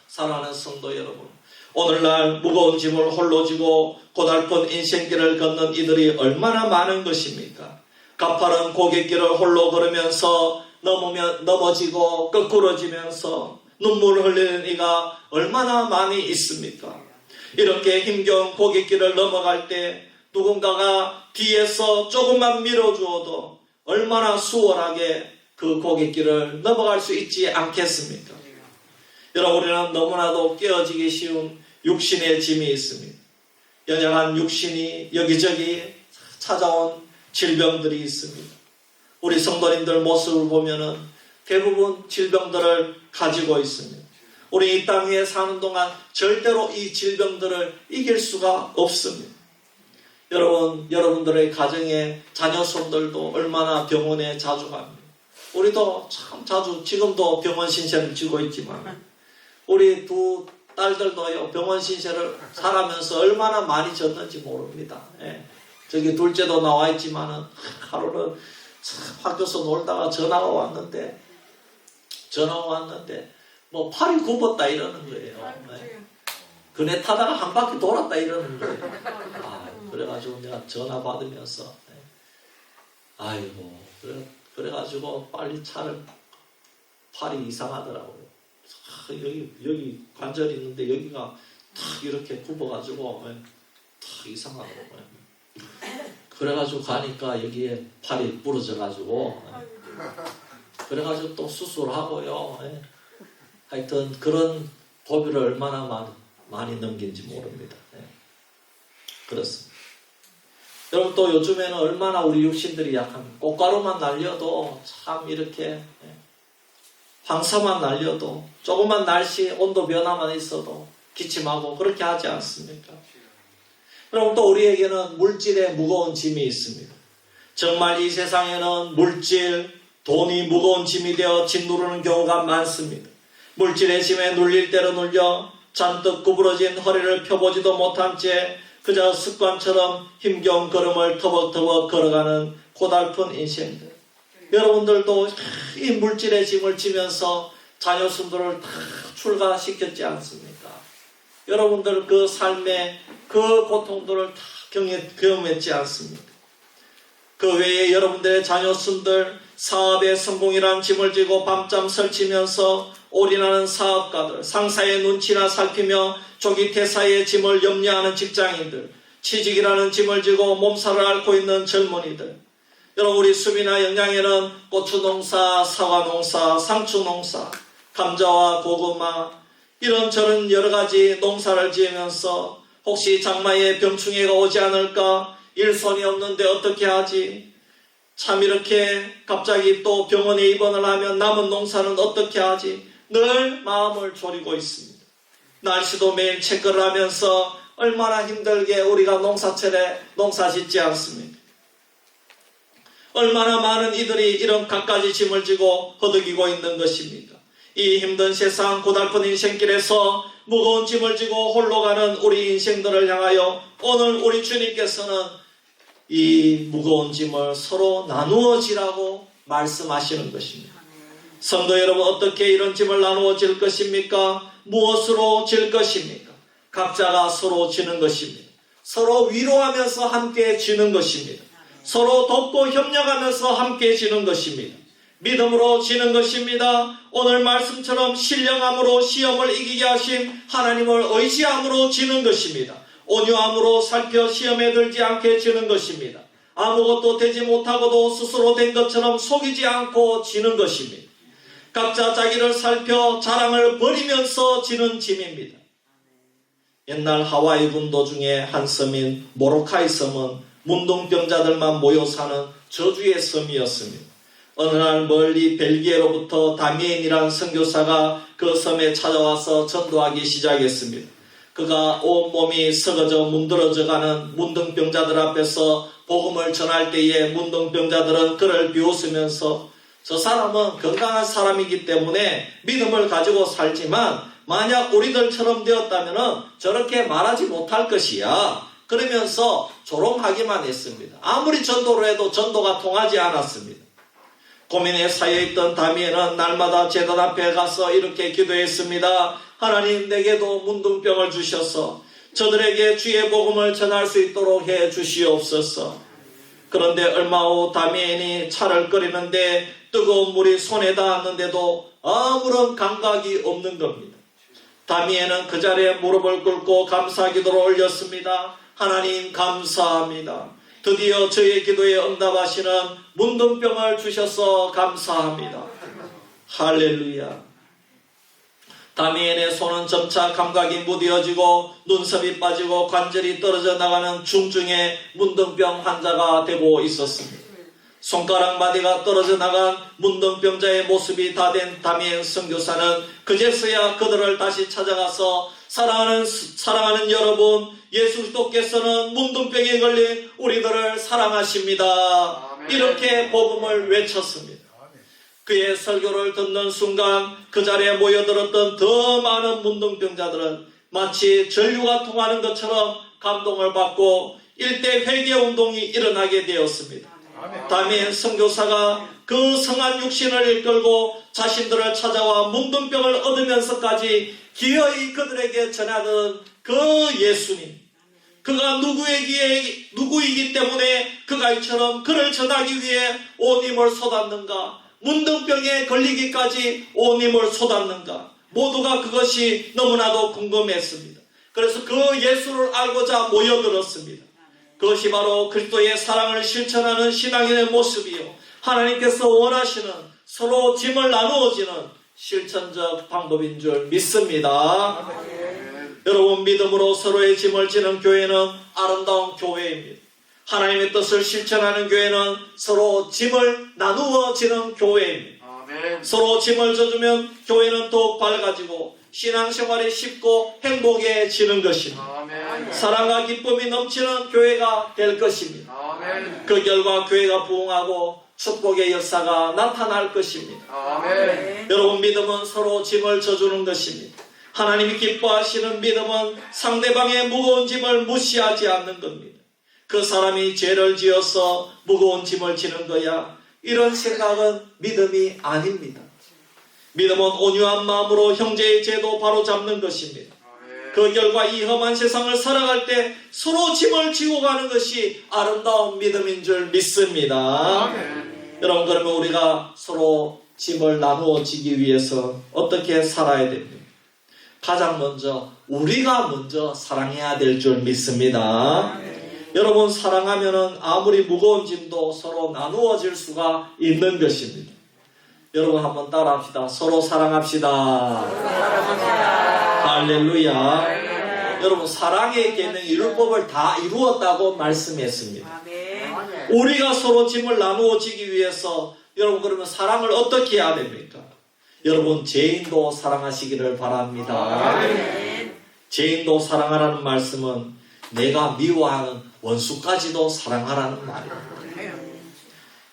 사랑하는 성도 여러분, 오늘날 무거운 짐을 홀로 지고 고달픈 인생길을 걷는 이들이 얼마나 많은 것입니까? 가파른 고갯길을 홀로 걸으면서 넘어지고 거꾸러지면서 눈물을 흘리는 이가 얼마나 많이 있습니까? 이렇게 힘겨운 고갯길을 넘어갈 때 누군가가 뒤에서 조금만 밀어주어도 얼마나 수월하게 그 고갯길을 넘어갈 수 있지 않겠습니까? 여러분, 우리는 너무나도 깨어지기 쉬운 육신의 짐이 있습니다. 연약한 육신이 여기저기 찾아온 질병들이 있습니다. 우리 성도님들 모습을 보면은 대부분 질병들을 가지고 있습니다. 우리 이 땅 위에 사는 동안 절대로 이 질병들을 이길 수가 없습니다. 여러분들의 가정의 자녀손들도 얼마나 병원에 자주 갑니다. 우리도 참 자주 지금도 병원 신세를 지고 있지만 우리 두 딸들도요 병원 신세를 살아면서 얼마나 많이 졌는지 모릅니다. 예. 저기 둘째도 나와 있지만은 하루는 학교에서 놀다가 전화가 왔는데 뭐 팔이 굽었다 이러는 거예요. 네. 그네 타다가 한 바퀴 돌았다 이러는 거예요. 그래가지고 내가 전화 받으면서 아이고 그래가지고 빨리 팔이 이상하더라고요. 여기 관절이 있는데 여기가 탁 이렇게 굽어가지고 탁 이상하더라고요. 그래가지고 가니까 여기에 팔이 부러져가지고 그래가지고 또 수술하고요. 하여튼 그런 고비를 얼마나 많이 넘긴지 모릅니다. 그렇습니다. 여러분 또 요즘에는 얼마나 우리 육신들이 약합니다. 꽃가루만 날려도 참 이렇게 황사만 날려도 조금만 날씨 온도 변화만 있어도 기침하고 그렇게 하지 않습니까? 여러분 또 우리에게는 물질의 무거운 짐이 있습니다. 정말 이 세상에는 물질, 돈이 무거운 짐이 되어 짓누르는 경우가 많습니다. 물질의 짐에 눌릴 대로 눌려 잔뜩 구부러진 허리를 펴보지도 못한 채 그저 습관처럼 힘겨운 걸음을 터벅터벅 걸어가는 고달픈 인생들. 여러분들도 이 물질의 짐을 지면서 자녀손들을 다 출가시켰지 않습니까? 여러분들 그 삶의 그 고통들을 다 경험했지 않습니까? 그 외에 여러분들의 자녀손들 사업의 성공이란 짐을 지고 밤잠 설치면서 올인하는 사업가들, 상사의 눈치나 살피며 조기 퇴사의 짐을 염려하는 직장인들, 취직이라는 짐을 지고 몸살을 앓고 있는 젊은이들. 여러분 우리 수비나 영양에는 고추농사, 사과농사, 상추농사, 감자와 고구마 이런저런 여러가지 농사를 지으면서 혹시 장마에 병충해가 오지 않을까 일손이 없는데 어떻게 하지? 참 이렇게 갑자기 또 병원에 입원을 하면 남은 농사는 어떻게 하지? 늘 마음을 졸이고 있습니다. 날씨도 매일 체크를 하면서 얼마나 힘들게 우리가 농사철에 농사 짓지 않습니까? 얼마나 많은 이들이 이런 갖가지 짐을 지고 허덕이고 있는 것입니까? 이 힘든 세상 고달픈 인생길에서 무거운 짐을 지고 홀로 가는 우리 인생들을 향하여 오늘 우리 주님께서는 이 무거운 짐을 서로 나누어 지라고 말씀하시는 것입니다. 성도 여러분 어떻게 이런 짐을 나누어 질 것입니까? 무엇으로 질 것입니까? 각자가 서로 지는 것입니다. 서로 위로하면서 함께 지는 것입니다. 서로 돕고 협력하면서 함께 지는 것입니다. 믿음으로 지는 것입니다. 오늘 말씀처럼 신령함으로 시험을 이기게 하신 하나님을 의지함으로 지는 것입니다. 온유함으로 살펴 시험에 들지 않게 지는 것입니다. 아무것도 되지 못하고도 스스로 된 것처럼 속이지 않고 지는 것입니다. 각자 자기를 살펴 자랑을 버리면서 지는 짐입니다. 옛날 하와이 군도 중에 한 섬인 모로카이 섬은 문둥병자들만 모여 사는 저주의 섬이었습니다. 어느 날 멀리 벨기에로부터 다미엔이라는 선교사가 그 섬에 찾아와서 전도하기 시작했습니다. 그가 온몸이 썩어져 문드러져가는 문둥병자들 앞에서 복음을 전할 때에 문둥병자들은 그를 비웃으면서 저 사람은 건강한 사람이기 때문에 믿음을 가지고 살지만 만약 우리들처럼 되었다면 저렇게 말하지 못할 것이야. 그러면서 조롱하기만 했습니다. 아무리 전도를 해도 전도가 통하지 않았습니다. 고민에 쌓여있던 다미엘은 날마다 제단 앞에 가서 이렇게 기도했습니다. 하나님, 내게도 문둥병을 주셔서 저들에게 주의 복음을 전할 수 있도록 해 주시옵소서. 그런데 얼마 후 다미엘이 차를 끓이는데 뜨거운 물이 손에 닿았는데도 아무런 감각이 없는 겁니다. 다미엘은 그 자리에 무릎을 꿇고 감사 기도를 올렸습니다. 하나님, 감사합니다. 드디어 저의 기도에 응답하시는 문둥병을 주셔서 감사합니다. 할렐루야. 다미엘의 손은 점차 감각이 무뎌지고 눈썹이 빠지고 관절이 떨어져 나가는 중증의 문둥병 환자가 되고 있었습니다. 손가락 마디가 떨어져 나간 문둥병자의 모습이 다 된 다미엘 선교사는 그제서야 그들을 다시 찾아가서 사랑하는 여러분, 예수 그리스도께서는 문둥병에 걸린 우리들을 사랑하십니다. 이렇게 복음을 외쳤습니다. 그의 설교를 듣는 순간 그 자리에 모여들었던 더 많은 문둥병자들은 마치 전류가 통하는 것처럼 감동을 받고 일대 회개 운동이 일어나게 되었습니다. 다미엘 선교사가 그 성한 육신을 이끌고 자신들을 찾아와 문둥병을 얻으면서까지 기어이 그들에게 전하던 그 예수님, 그가 누구이기 때문에 그가 이처럼 그를 전하기 위해 온 힘을 쏟았는가, 문둥병에 걸리기까지 온 힘을 쏟았는가, 모두가 그것이 너무나도 궁금했습니다. 그래서 그 예수를 알고자 모여들었습니다. 그것이 바로 그리스도의 사랑을 실천하는 신앙인의 모습이요, 하나님께서 원하시는 서로 짐을 나누어지는 실천적 방법인 줄 믿습니다. 여러분, 믿음으로 서로의 짐을 지는 교회는 아름다운 교회입니다. 하나님의 뜻을 실천하는 교회는 서로 짐을 나누어 지는 교회입니다. 서로 짐을 져주면 교회는 더욱 밝아지고 신앙생활이 쉽고 행복해지는 것입니다. 사랑과 기쁨이 넘치는 교회가 될 것입니다. 그 결과 교회가 부흥하고 축복의 역사가 나타날 것입니다. 여러분, 믿음은 서로 짐을 져주는 것입니다. 하나님이 기뻐하시는 믿음은 상대방의 무거운 짐을 무시하지 않는 겁니다. 그 사람이 죄를 지어서 무거운 짐을 지는 거야, 이런 생각은 믿음이 아닙니다. 믿음은 온유한 마음으로 형제의 죄도 바로잡는 것입니다. 그 결과 이 험한 세상을 살아갈 때 서로 짐을 지고 가는 것이 아름다운 믿음인 줄 믿습니다. 여러분, 그러면 우리가 서로 짐을 나누어 지기 위해서 어떻게 살아야 됩니까? 가장 먼저 우리가 먼저 사랑해야 될 줄 믿습니다. 여러분, 사랑하면은 아무리 무거운 짐도 서로 나누어질 수가 있는 것입니다. 여러분, 한번 따라합시다. 서로 사랑합시다. 할렐루야. 여러분, 사랑의 계명 율법을 다 이루었다고 말씀했습니다. 우리가 서로 짐을 나누어지기 위해서 여러분, 그러면 사랑을 어떻게 해야 됩니까? 여러분, 죄인도 사랑하시기를 바랍니다. 죄인도 사랑하라는 말씀은 내가 미워하는 원수까지도 사랑하라는 말입니다.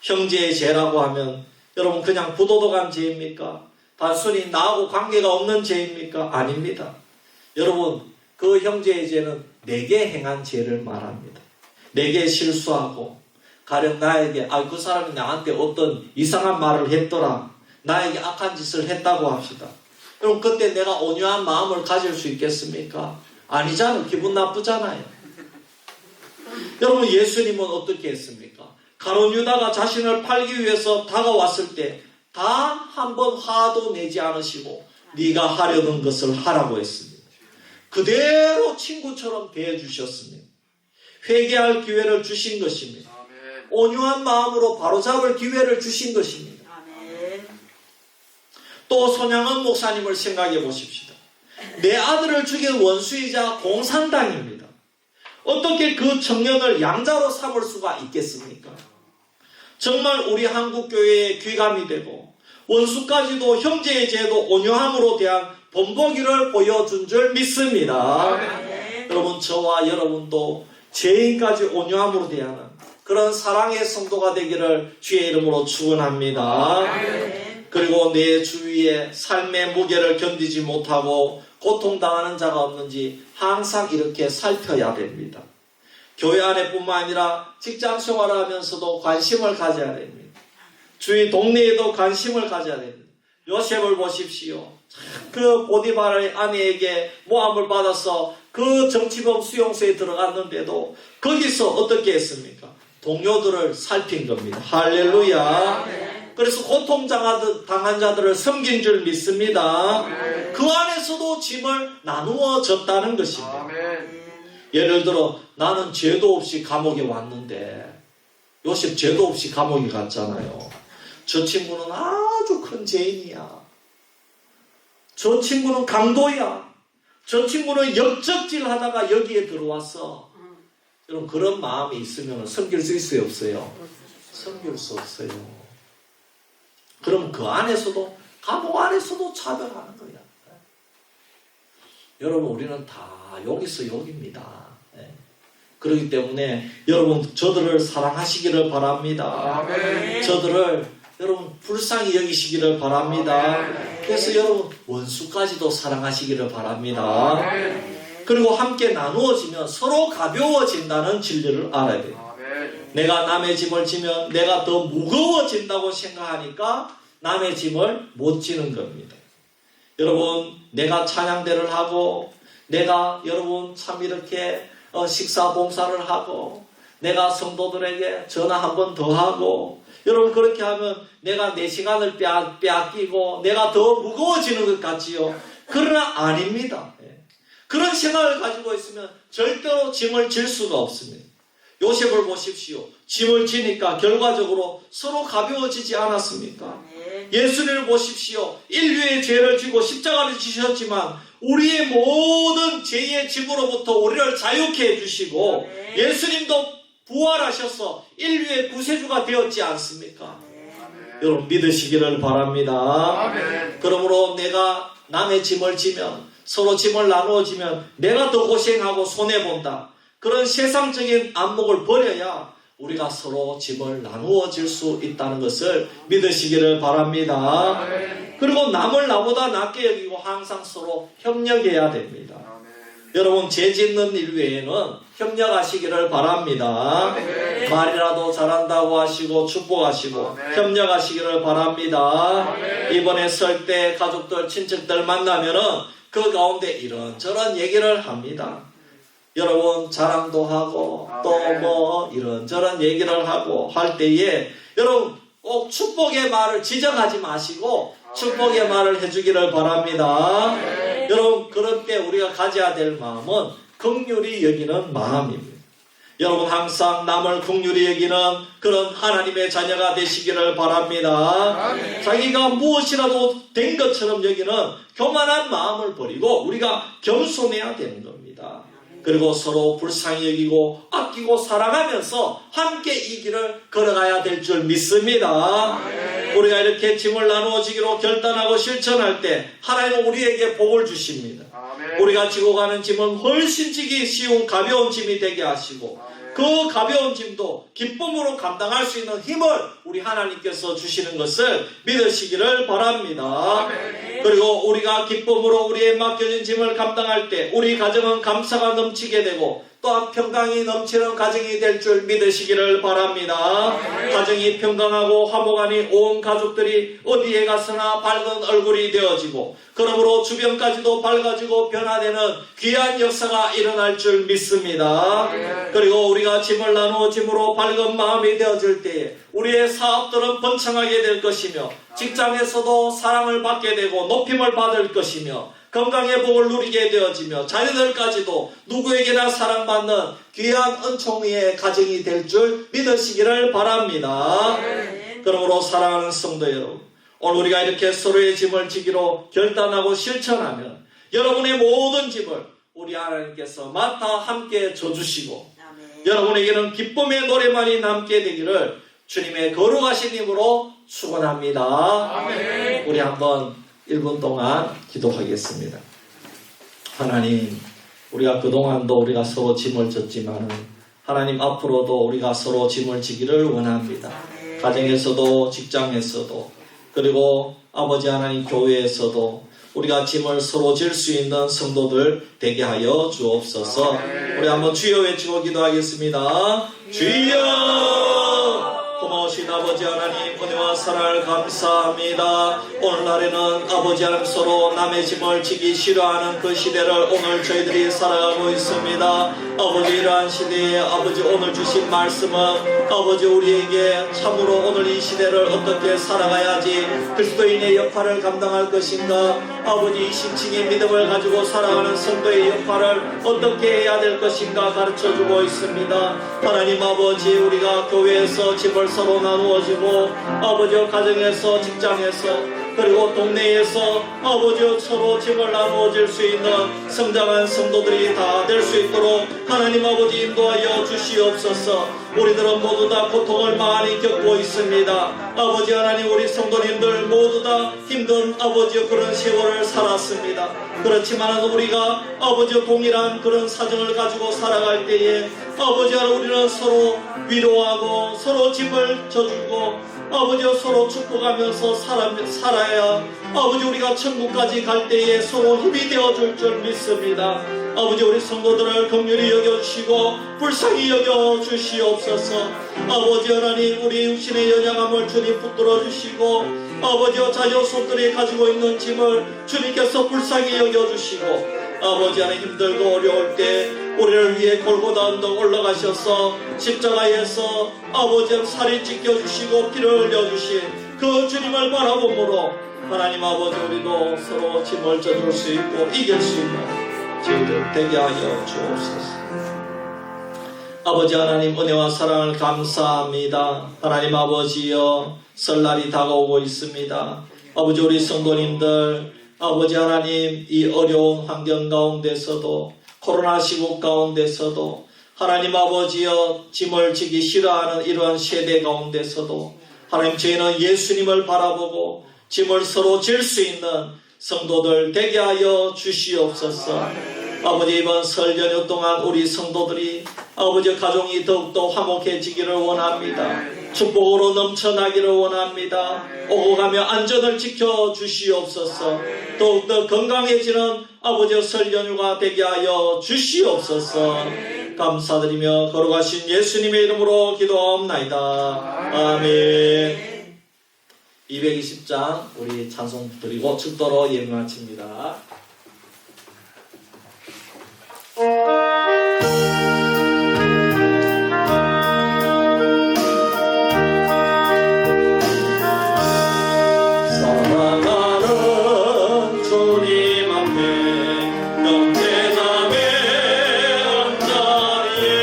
형제의 죄라고 하면 여러분, 그냥 부도덕한 죄입니까? 단순히 나하고 관계가 없는 죄입니까? 아닙니다. 여러분, 그 형제의 죄는 내게 행한 죄를 말합니다. 내게 실수하고 가령 나에게 그 사람이 나한테 어떤 이상한 말을 했더라, 나에게 악한 짓을 했다고 합시다. 그럼 그때 내가 온유한 마음을 가질 수 있겠습니까? 아니잖아요. 기분 나쁘잖아요. 여러분, 예수님은 어떻게 했습니까? 가룟 유다가 자신을 팔기 위해서 다가왔을 때 다 한 번 화도 내지 않으시고 네가 하려는 것을 하라고 했습니다. 그대로 친구처럼 대해주셨습니다. 회개할 기회를 주신 것입니다. 온유한 마음으로 바로잡을 기회를 주신 것입니다. 아멘. 또 손양은 목사님을 생각해 보십시다. 내 아들을 죽인 원수이자 공산당입니다. 어떻게 그 청년을 양자로 삼을 수가 있겠습니까? 정말 우리 한국교회에 귀감이 되고 원수까지도 형제의 제도 온유함으로 대한 본보기를 보여준 줄 믿습니다. 여러분, 저와 여러분도 죄인까지 온유함으로 대하는 그런 사랑의 성도가 되기를 주의 이름으로 축원합니다. 그리고 내 주위에 삶의 무게를 견디지 못하고 고통당하는 자가 없는지 항상 이렇게 살펴야 됩니다. 교회 안에뿐만 아니라 직장 생활을 하면서도 관심을 가져야 됩니다. 주위 동네에도 관심을 가져야 됩니다. 요셉을 보십시오. 그 보디발의 아내에게 모함을 받아서 그 정치범 수용소에 들어갔는데도 거기서 어떻게 했습니까? 동료들을 살핀 겁니다. 할렐루야. 그래서 고통당한 자들을 섬긴 줄 믿습니다. 그 안에서도 짐을 나누어 졌다는 것입니다. 예를 들어 나는 죄도 없이 감옥에 왔는데 요셉 죄도 없이 감옥에 갔잖아요. 저 친구는 아주 큰 죄인이야. 저 친구는 강도야. 저 친구는 역적질 하다가 여기에 들어왔어. 여러분, 그런 마음이 있으면 섬길 수 있어요, 없어요? 섬길 수 없어요. 그럼 그 안에서도, 감옥 안에서도 차별하는 거야. 여러분, 우리는 다 여기서 여기입니다. 그렇기 때문에 여러분, 저들을 사랑하시기를 바랍니다. 저들을 여러분 불쌍히 여기시기를 바랍니다. 그래서 여러분 원수까지도 사랑하시기를 바랍니다. 그리고 함께 나누어지면 서로 가벼워진다는 진리를 알아야 돼요. 내가 남의 짐을 지면 내가 더 무거워진다고 생각하니까 남의 짐을 못 지는 겁니다. 여러분, 내가 찬양대를 하고 내가 여러분 참 이렇게 식사 봉사를 하고 내가 성도들에게 전화 한 번 더 하고 여러분 그렇게 하면 내가 내 시간을 빼앗기고 내가 더 무거워지는 것 같지요. 그러나 아닙니다. 그런 생각을 가지고 있으면 절대로 짐을 질 수가 없습니다. 요셉을 보십시오. 짐을 지니까 결과적으로 서로 가벼워지지 않았습니까? 예수님을 보십시오. 인류의 죄를 지고 십자가를 지셨지만 우리의 모든 죄의 짐으로부터 우리를 자유케 해주시고 예수님도 부활하셔서 인류의 구세주가 되었지 않습니까? 여러분 믿으시기를 바랍니다. 그러므로 내가 남의 짐을 지면 서로 짐을 나누어지면 내가 더 고생하고 손해본다. 그런 세상적인 안목을 버려야 우리가 서로 짐을 나누어질 수 있다는 것을 믿으시기를 바랍니다. 그리고 남을 나보다 낫게 여기고 항상 서로 협력해야 됩니다. 여러분, 죄 짓는 일 외에는 협력하시기를 바랍니다. 말이라도 잘한다고 하시고 축복하시고 협력하시기를 바랍니다. 이번에 설 때 가족들, 친척들 만나면은 그 가운데 이런저런 얘기를 합니다. 여러분 자랑도 하고 또 뭐 이런저런 얘기를 하고 할 때에 여러분 꼭 축복의 말을 지적하지 마시고 축복의 말을 해주기를 바랍니다. 여러분 그럴 때 우리가 가져야 될 마음은 긍휼히 여기는 마음입니다. 여러분 항상 남을 긍휼히 여기는 그런 하나님의 자녀가 되시기를 바랍니다. 자기가 무엇이라도 된 것처럼 여기는 교만한 마음을 버리고 우리가 겸손해야 되는 겁니다. 그리고 서로 불쌍히 여기고 아끼고 사랑하면서 함께 이 길을 걸어가야 될 줄 믿습니다. 우리가 이렇게 짐을 나누어지기로 결단하고 실천할 때 하나님은 우리에게 복을 주십니다. 우리가 지고 가는 짐은 훨씬 지기 쉬운 가벼운 짐이 되게 하시고 그 가벼운 짐도 기쁨으로 감당할 수 있는 힘을 우리 하나님께서 주시는 것을 믿으시기를 바랍니다. 그리고 우리가 기쁨으로 우리의 맡겨진 짐을 감당할 때 우리 가정은 감사가 넘치게 되고 또한 평강이 넘치는 가정이 될 줄 믿으시기를 바랍니다. 가정이 평강하고 화목하니 온 가족들이 어디에 가서나 밝은 얼굴이 되어지고 그러므로 주변까지도 밝아지고 변화되는 귀한 역사가 일어날 줄 믿습니다. 그리고 우리가 짐을 나누어 짐으로 밝은 마음이 되어질 때에 우리의 사업들은 번창하게 될 것이며 직장에서도 사랑을 받게 되고 높임을 받을 것이며 건강의 복을 누리게 되어지며 자녀들까지도 누구에게나 사랑받는 귀한 은총의 가정이 될 줄 믿으시기를 바랍니다. 그러므로 사랑하는 성도 여러분, 오늘 우리가 이렇게 서로의 짐을 지기로 결단하고 실천하면 여러분의 모든 짐을 우리 하나님께서 맡아 함께 져주시고 여러분에게는 기쁨의 노래만이 남게 되기를 주님의 거룩하신 이름으로 축원합니다. 우리 한번 1분 동안 기도하겠습니다. 하나님, 우리가 그동안도 우리가 서로 짐을 졌지만은 하나님 앞으로도 우리가 서로 짐을 지기를 원합니다. 가정에서도 직장에서도 그리고 아버지 하나님 교회에서도 우리가 짐을 서로 질 수 있는 성도들 되게 하여 주옵소서. 우리 한번 주여 외치고 기도하겠습니다. 주여! 고마우신 아버지 하나님 은혜와 사랑을 감사합니다. 오늘날에는 아버지 하나님 서로 남의 짐을 지기 싫어하는 그 시대를 오늘 저희들이 살아가고 있습니다. 아버지 이러한 시대에 아버지 오늘 주신 말씀은 아버지 우리에게 참으로 오늘 이 시대를 어떻게 살아가야지 그리스도인의 역할을 감당할 것인가, 아버지 이 신칭의 믿음을 가지고 살아가는 성도의 역할을 어떻게 해야 될 것인가 가르쳐주고 있습니다. 하나님 아버지 우리가 교회에서 짐을 서로 나누어지고 아버지 가정에서 직장에서 그리고 동네에서 아버지 서로 짐을 나누어질 수 있는 성장한 성도들이 다 될 수 있도록 하나님 아버지 인도하여 주시옵소서. 우리들은 모두 다 고통을 많이 겪고 있습니다. 아버지 하나님 우리 성도님들 모두 다 힘든 아버지 그런 세월을 살았습니다. 그렇지만 우리가 아버지 동일한 그런 사정을 가지고 살아갈 때에 아버지 하나님 우리는 서로 위로하고 서로 짐을 져주고 아버지 서로 축복하면서 살아야 아버지 우리가 천국까지 갈 때에 서로 힘이 되어줄 줄 믿습니다. 아버지 우리 성도들을 긍휼히 여겨주시고 불쌍히 여겨주시옵소서. 아버지 하나님 우리 육신의 연약함을 주님 붙들어 주시고 아버지와 자녀손들이 가지고 있는 짐을 주님께서 불쌍히 여겨주시고 아버지 하나님 힘들고 어려울 때 우리를 위해 골고다 언덕 올라가셔서 십자가에서 아버지 살이 찢겨주시고 피를 흘려주신 그 주님을 바라보므로 하나님 아버지 우리도 서로 짐을 져줄 수 있고 이길 수 있는 저희들 되게 하여 주옵소서. 아버지 하나님 은혜와 사랑을 감사합니다. 하나님 아버지여 설날이 다가오고 있습니다. 아버지 우리 성도님들 아버지 하나님 이 어려운 환경 가운데서도 코로나 시국 가운데서도 하나님 아버지여 짐을 지기 싫어하는 이러한 세대 가운데서도 하나님 저희는 예수님을 바라보고 짐을 서로 질 수 있는 성도들 되게 하여 주시옵소서. 아버지 이번 설 연휴 동안 우리 성도들이 아버지 가정이 더욱더 화목해지기를 원합니다. 축복으로 넘쳐나기를 원합니다. 오고 가며 안전을 지켜주시옵소서. 더욱더 건강해지는 아버지 설 연휴가 되게 하여 주시옵소서. 감사드리며 거룩하신 예수님의 이름으로 기도하옵나이다. 아멘. 220장 우리 찬송 드리고 축도로 예배 마칩니다. 사랑하는 주님 앞에 영대함의 언자리에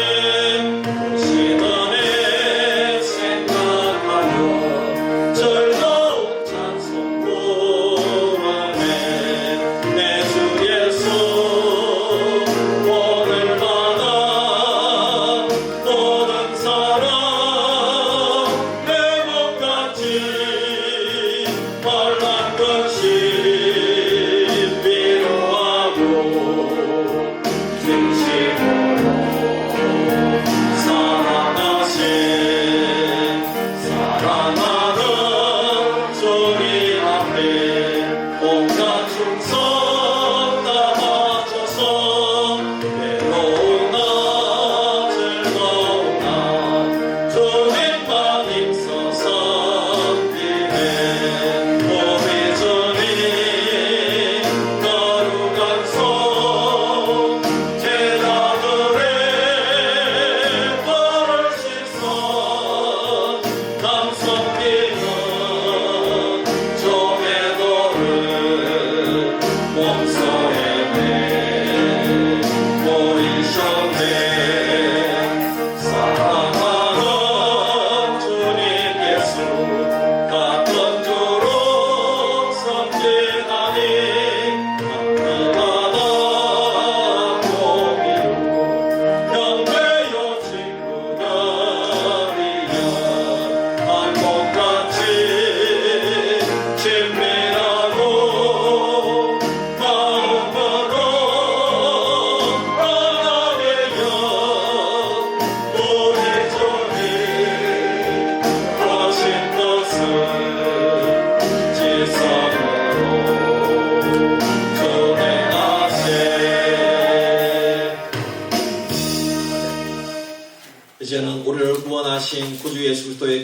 시간에 생각하며 즐거운 찬송 부르네. 내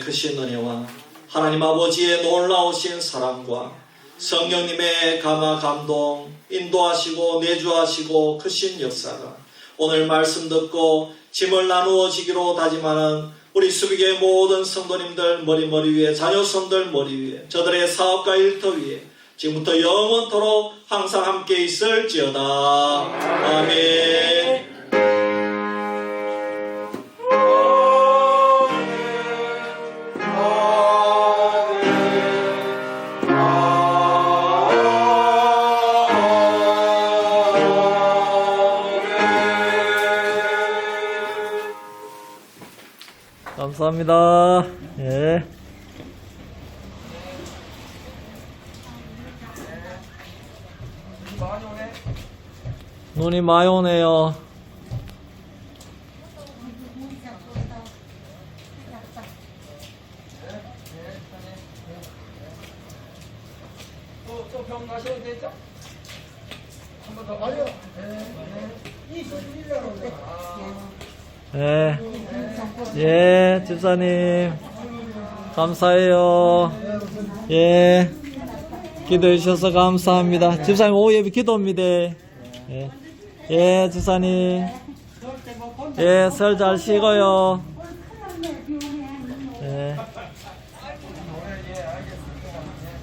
하나님의 크신 은혜와 하나님 아버지의 놀라우신 사랑과 성령님의 감화 감동 인도하시고 내주하시고 크신 역사가 오늘 말씀 듣고 짐을 나누어지기로 다짐하는 우리 수비교의 모든 성도님들 머리 위에 자녀손들 머리 위에 저들의 사업과 일터 위에 지금부터 영원토록 항상 함께 있을지어다. 아멘. 감사합니다. 예. 눈이 많이 오네요. 또병 가셔도 되죠? 한 번 더 가요. 예. 예, 집사님. 감사해요. 예. 기도해 주셔서 감사합니다. 집사님 오후 예배 기도입니다. 예. 예, 집사님. 예, 설 잘 쉬고요. 예.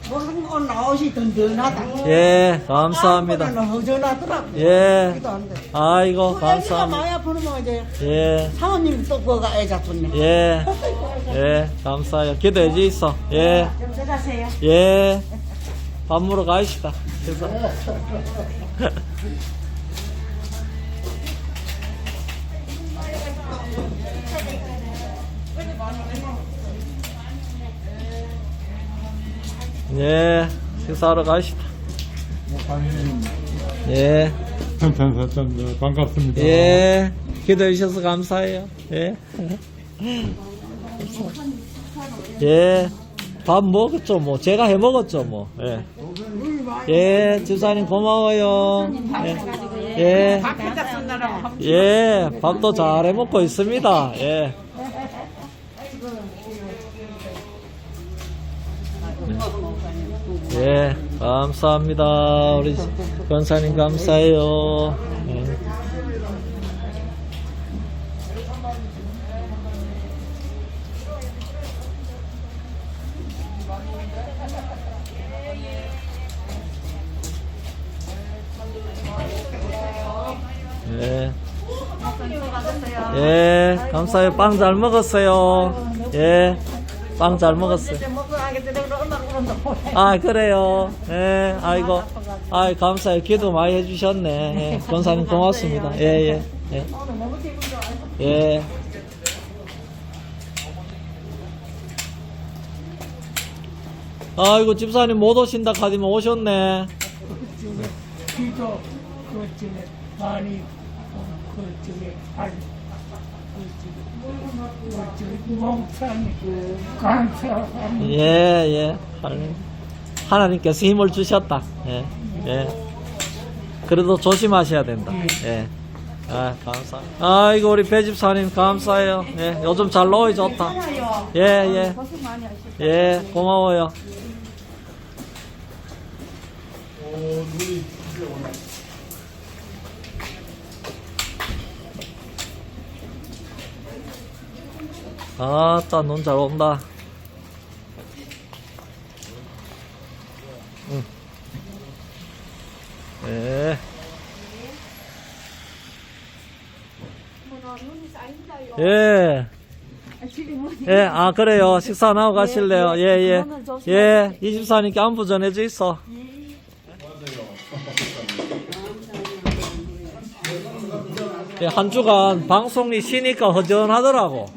뭐 한국 나오시 든든하다. 예, 감사합니다. 허전하더라고. 예. 기도 안 돼. 아이고, 애기가 감사합니다. 많이 아프면 뭐 이제 예. 사모님 또 그거가 애 잡혔네. 예. 예, 감사해요. 기도해 주있어. 예. 좀 들어가세요. 예. 밥 먹으러 가시다. 그래서. 예, 식사하러 가시다. 예. 반갑습니다. 예. 기도해 주셔서 감사해요. 예. 예. 밥 먹었죠, 뭐. 제가 해 먹었죠, 뭐. 예. 예, 집사님 고마워요. 예. 예. 예, 밥도 잘 해 먹고 있습니다. 예. 예, 감사합니다. 우리 권사님 감사해요. 예. 예. 예, 감사해요. 빵 잘 먹었어요. 예, 빵 잘 먹었어요. 아, 그래요. 예, 아이고. 아이, 감사해요. 기도 많이 해주셨네. 예, 권사님 고맙습니다. 예, 예, 예. 예. 아이고, 집사님 못 오신다 카디면 오셨네. 기도 그쪽에 많이 그쪽에 발 그쪽에 몽산 감사합니다. 예, 예. 하나님께서 힘을 주셨다. 예, 예. 그래도 조심하셔야 된다. 예. 아, 감사합니다. 아이고, 우리 배집사님 감사해요. 예, 요즘 잘 노이 좋다. 예, 예. 예, 고마워요. 아따, 눈 잘 온다. 응. 예. 예. 예, 아, 그래요. 식사 나고 가실래요? 예, 예. 예, 이 집사님께 안부 전해주 있어. 예, 한 주간 방송이 쉬니까 허전하더라고.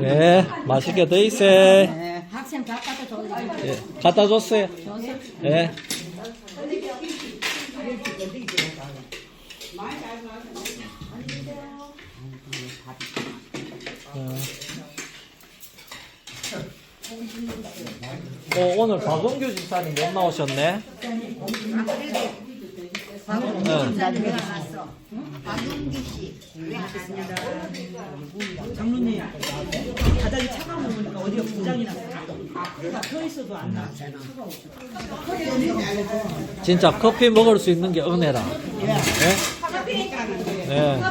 예, 맛있게 드세요. 네, 학생 다 갖다 줘요. 예, 갖다 줬어요. 예. 오늘 박원규 집사님 못 나오셨네. 네. 박용기 씨, 왜 안 왔냐? 장로님 바닥이 차가운 거 보니까 어디가 부장이 났어요. 펴 있어도 안 나왔잖아. 진짜 커피 먹을 수 있는 게 은혜라. 예? 예.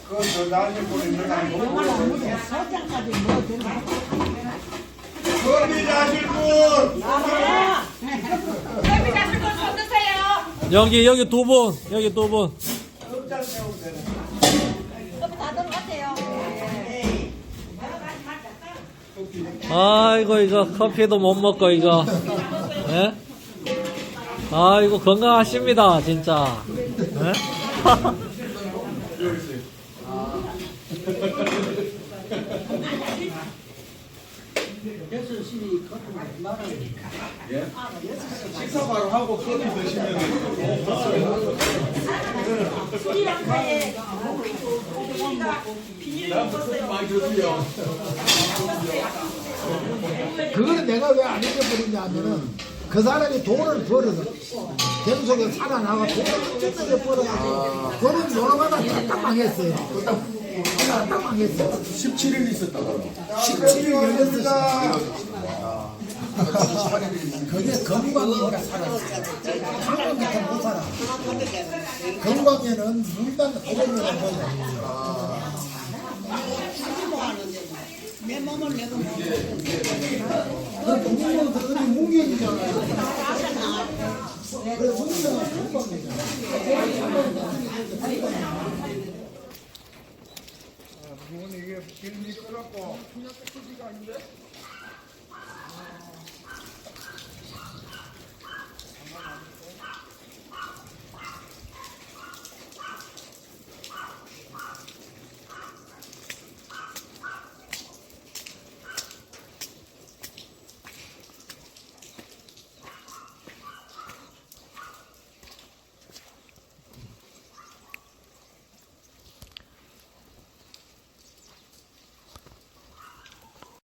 그저 나한테 보내는 아니고. 커피 자실 분. 여기 두 분, 여기 두 분. 아이고 이거 커피도 못 먹고 이거. 예? 아이고 건강하십니다 진짜. 예? 식사 바로 하고 커피 드시면 술이랑 가에 비닐로 먹었어요. 많이 드세요. 그거는 내가 왜 안 잊어버리냐면은 그 사람이 돈을 벌어서 계속에 살아나가 돈을 뜯어져 벌어가지고 그거는 노름하다 딱 망했어요. 딱 망했어요. 17일 있었다고요. 17일 열렸어. 그게 건강이니까 살았어요. 한번 같은 못 살아. 건강에는 물단 고백을 한 거야. 내 몸을 내가 먹어. 그 동물은 그게 무기이잖아요. 그래서 성경은 건강이잖아. 이게 길 미끄럽고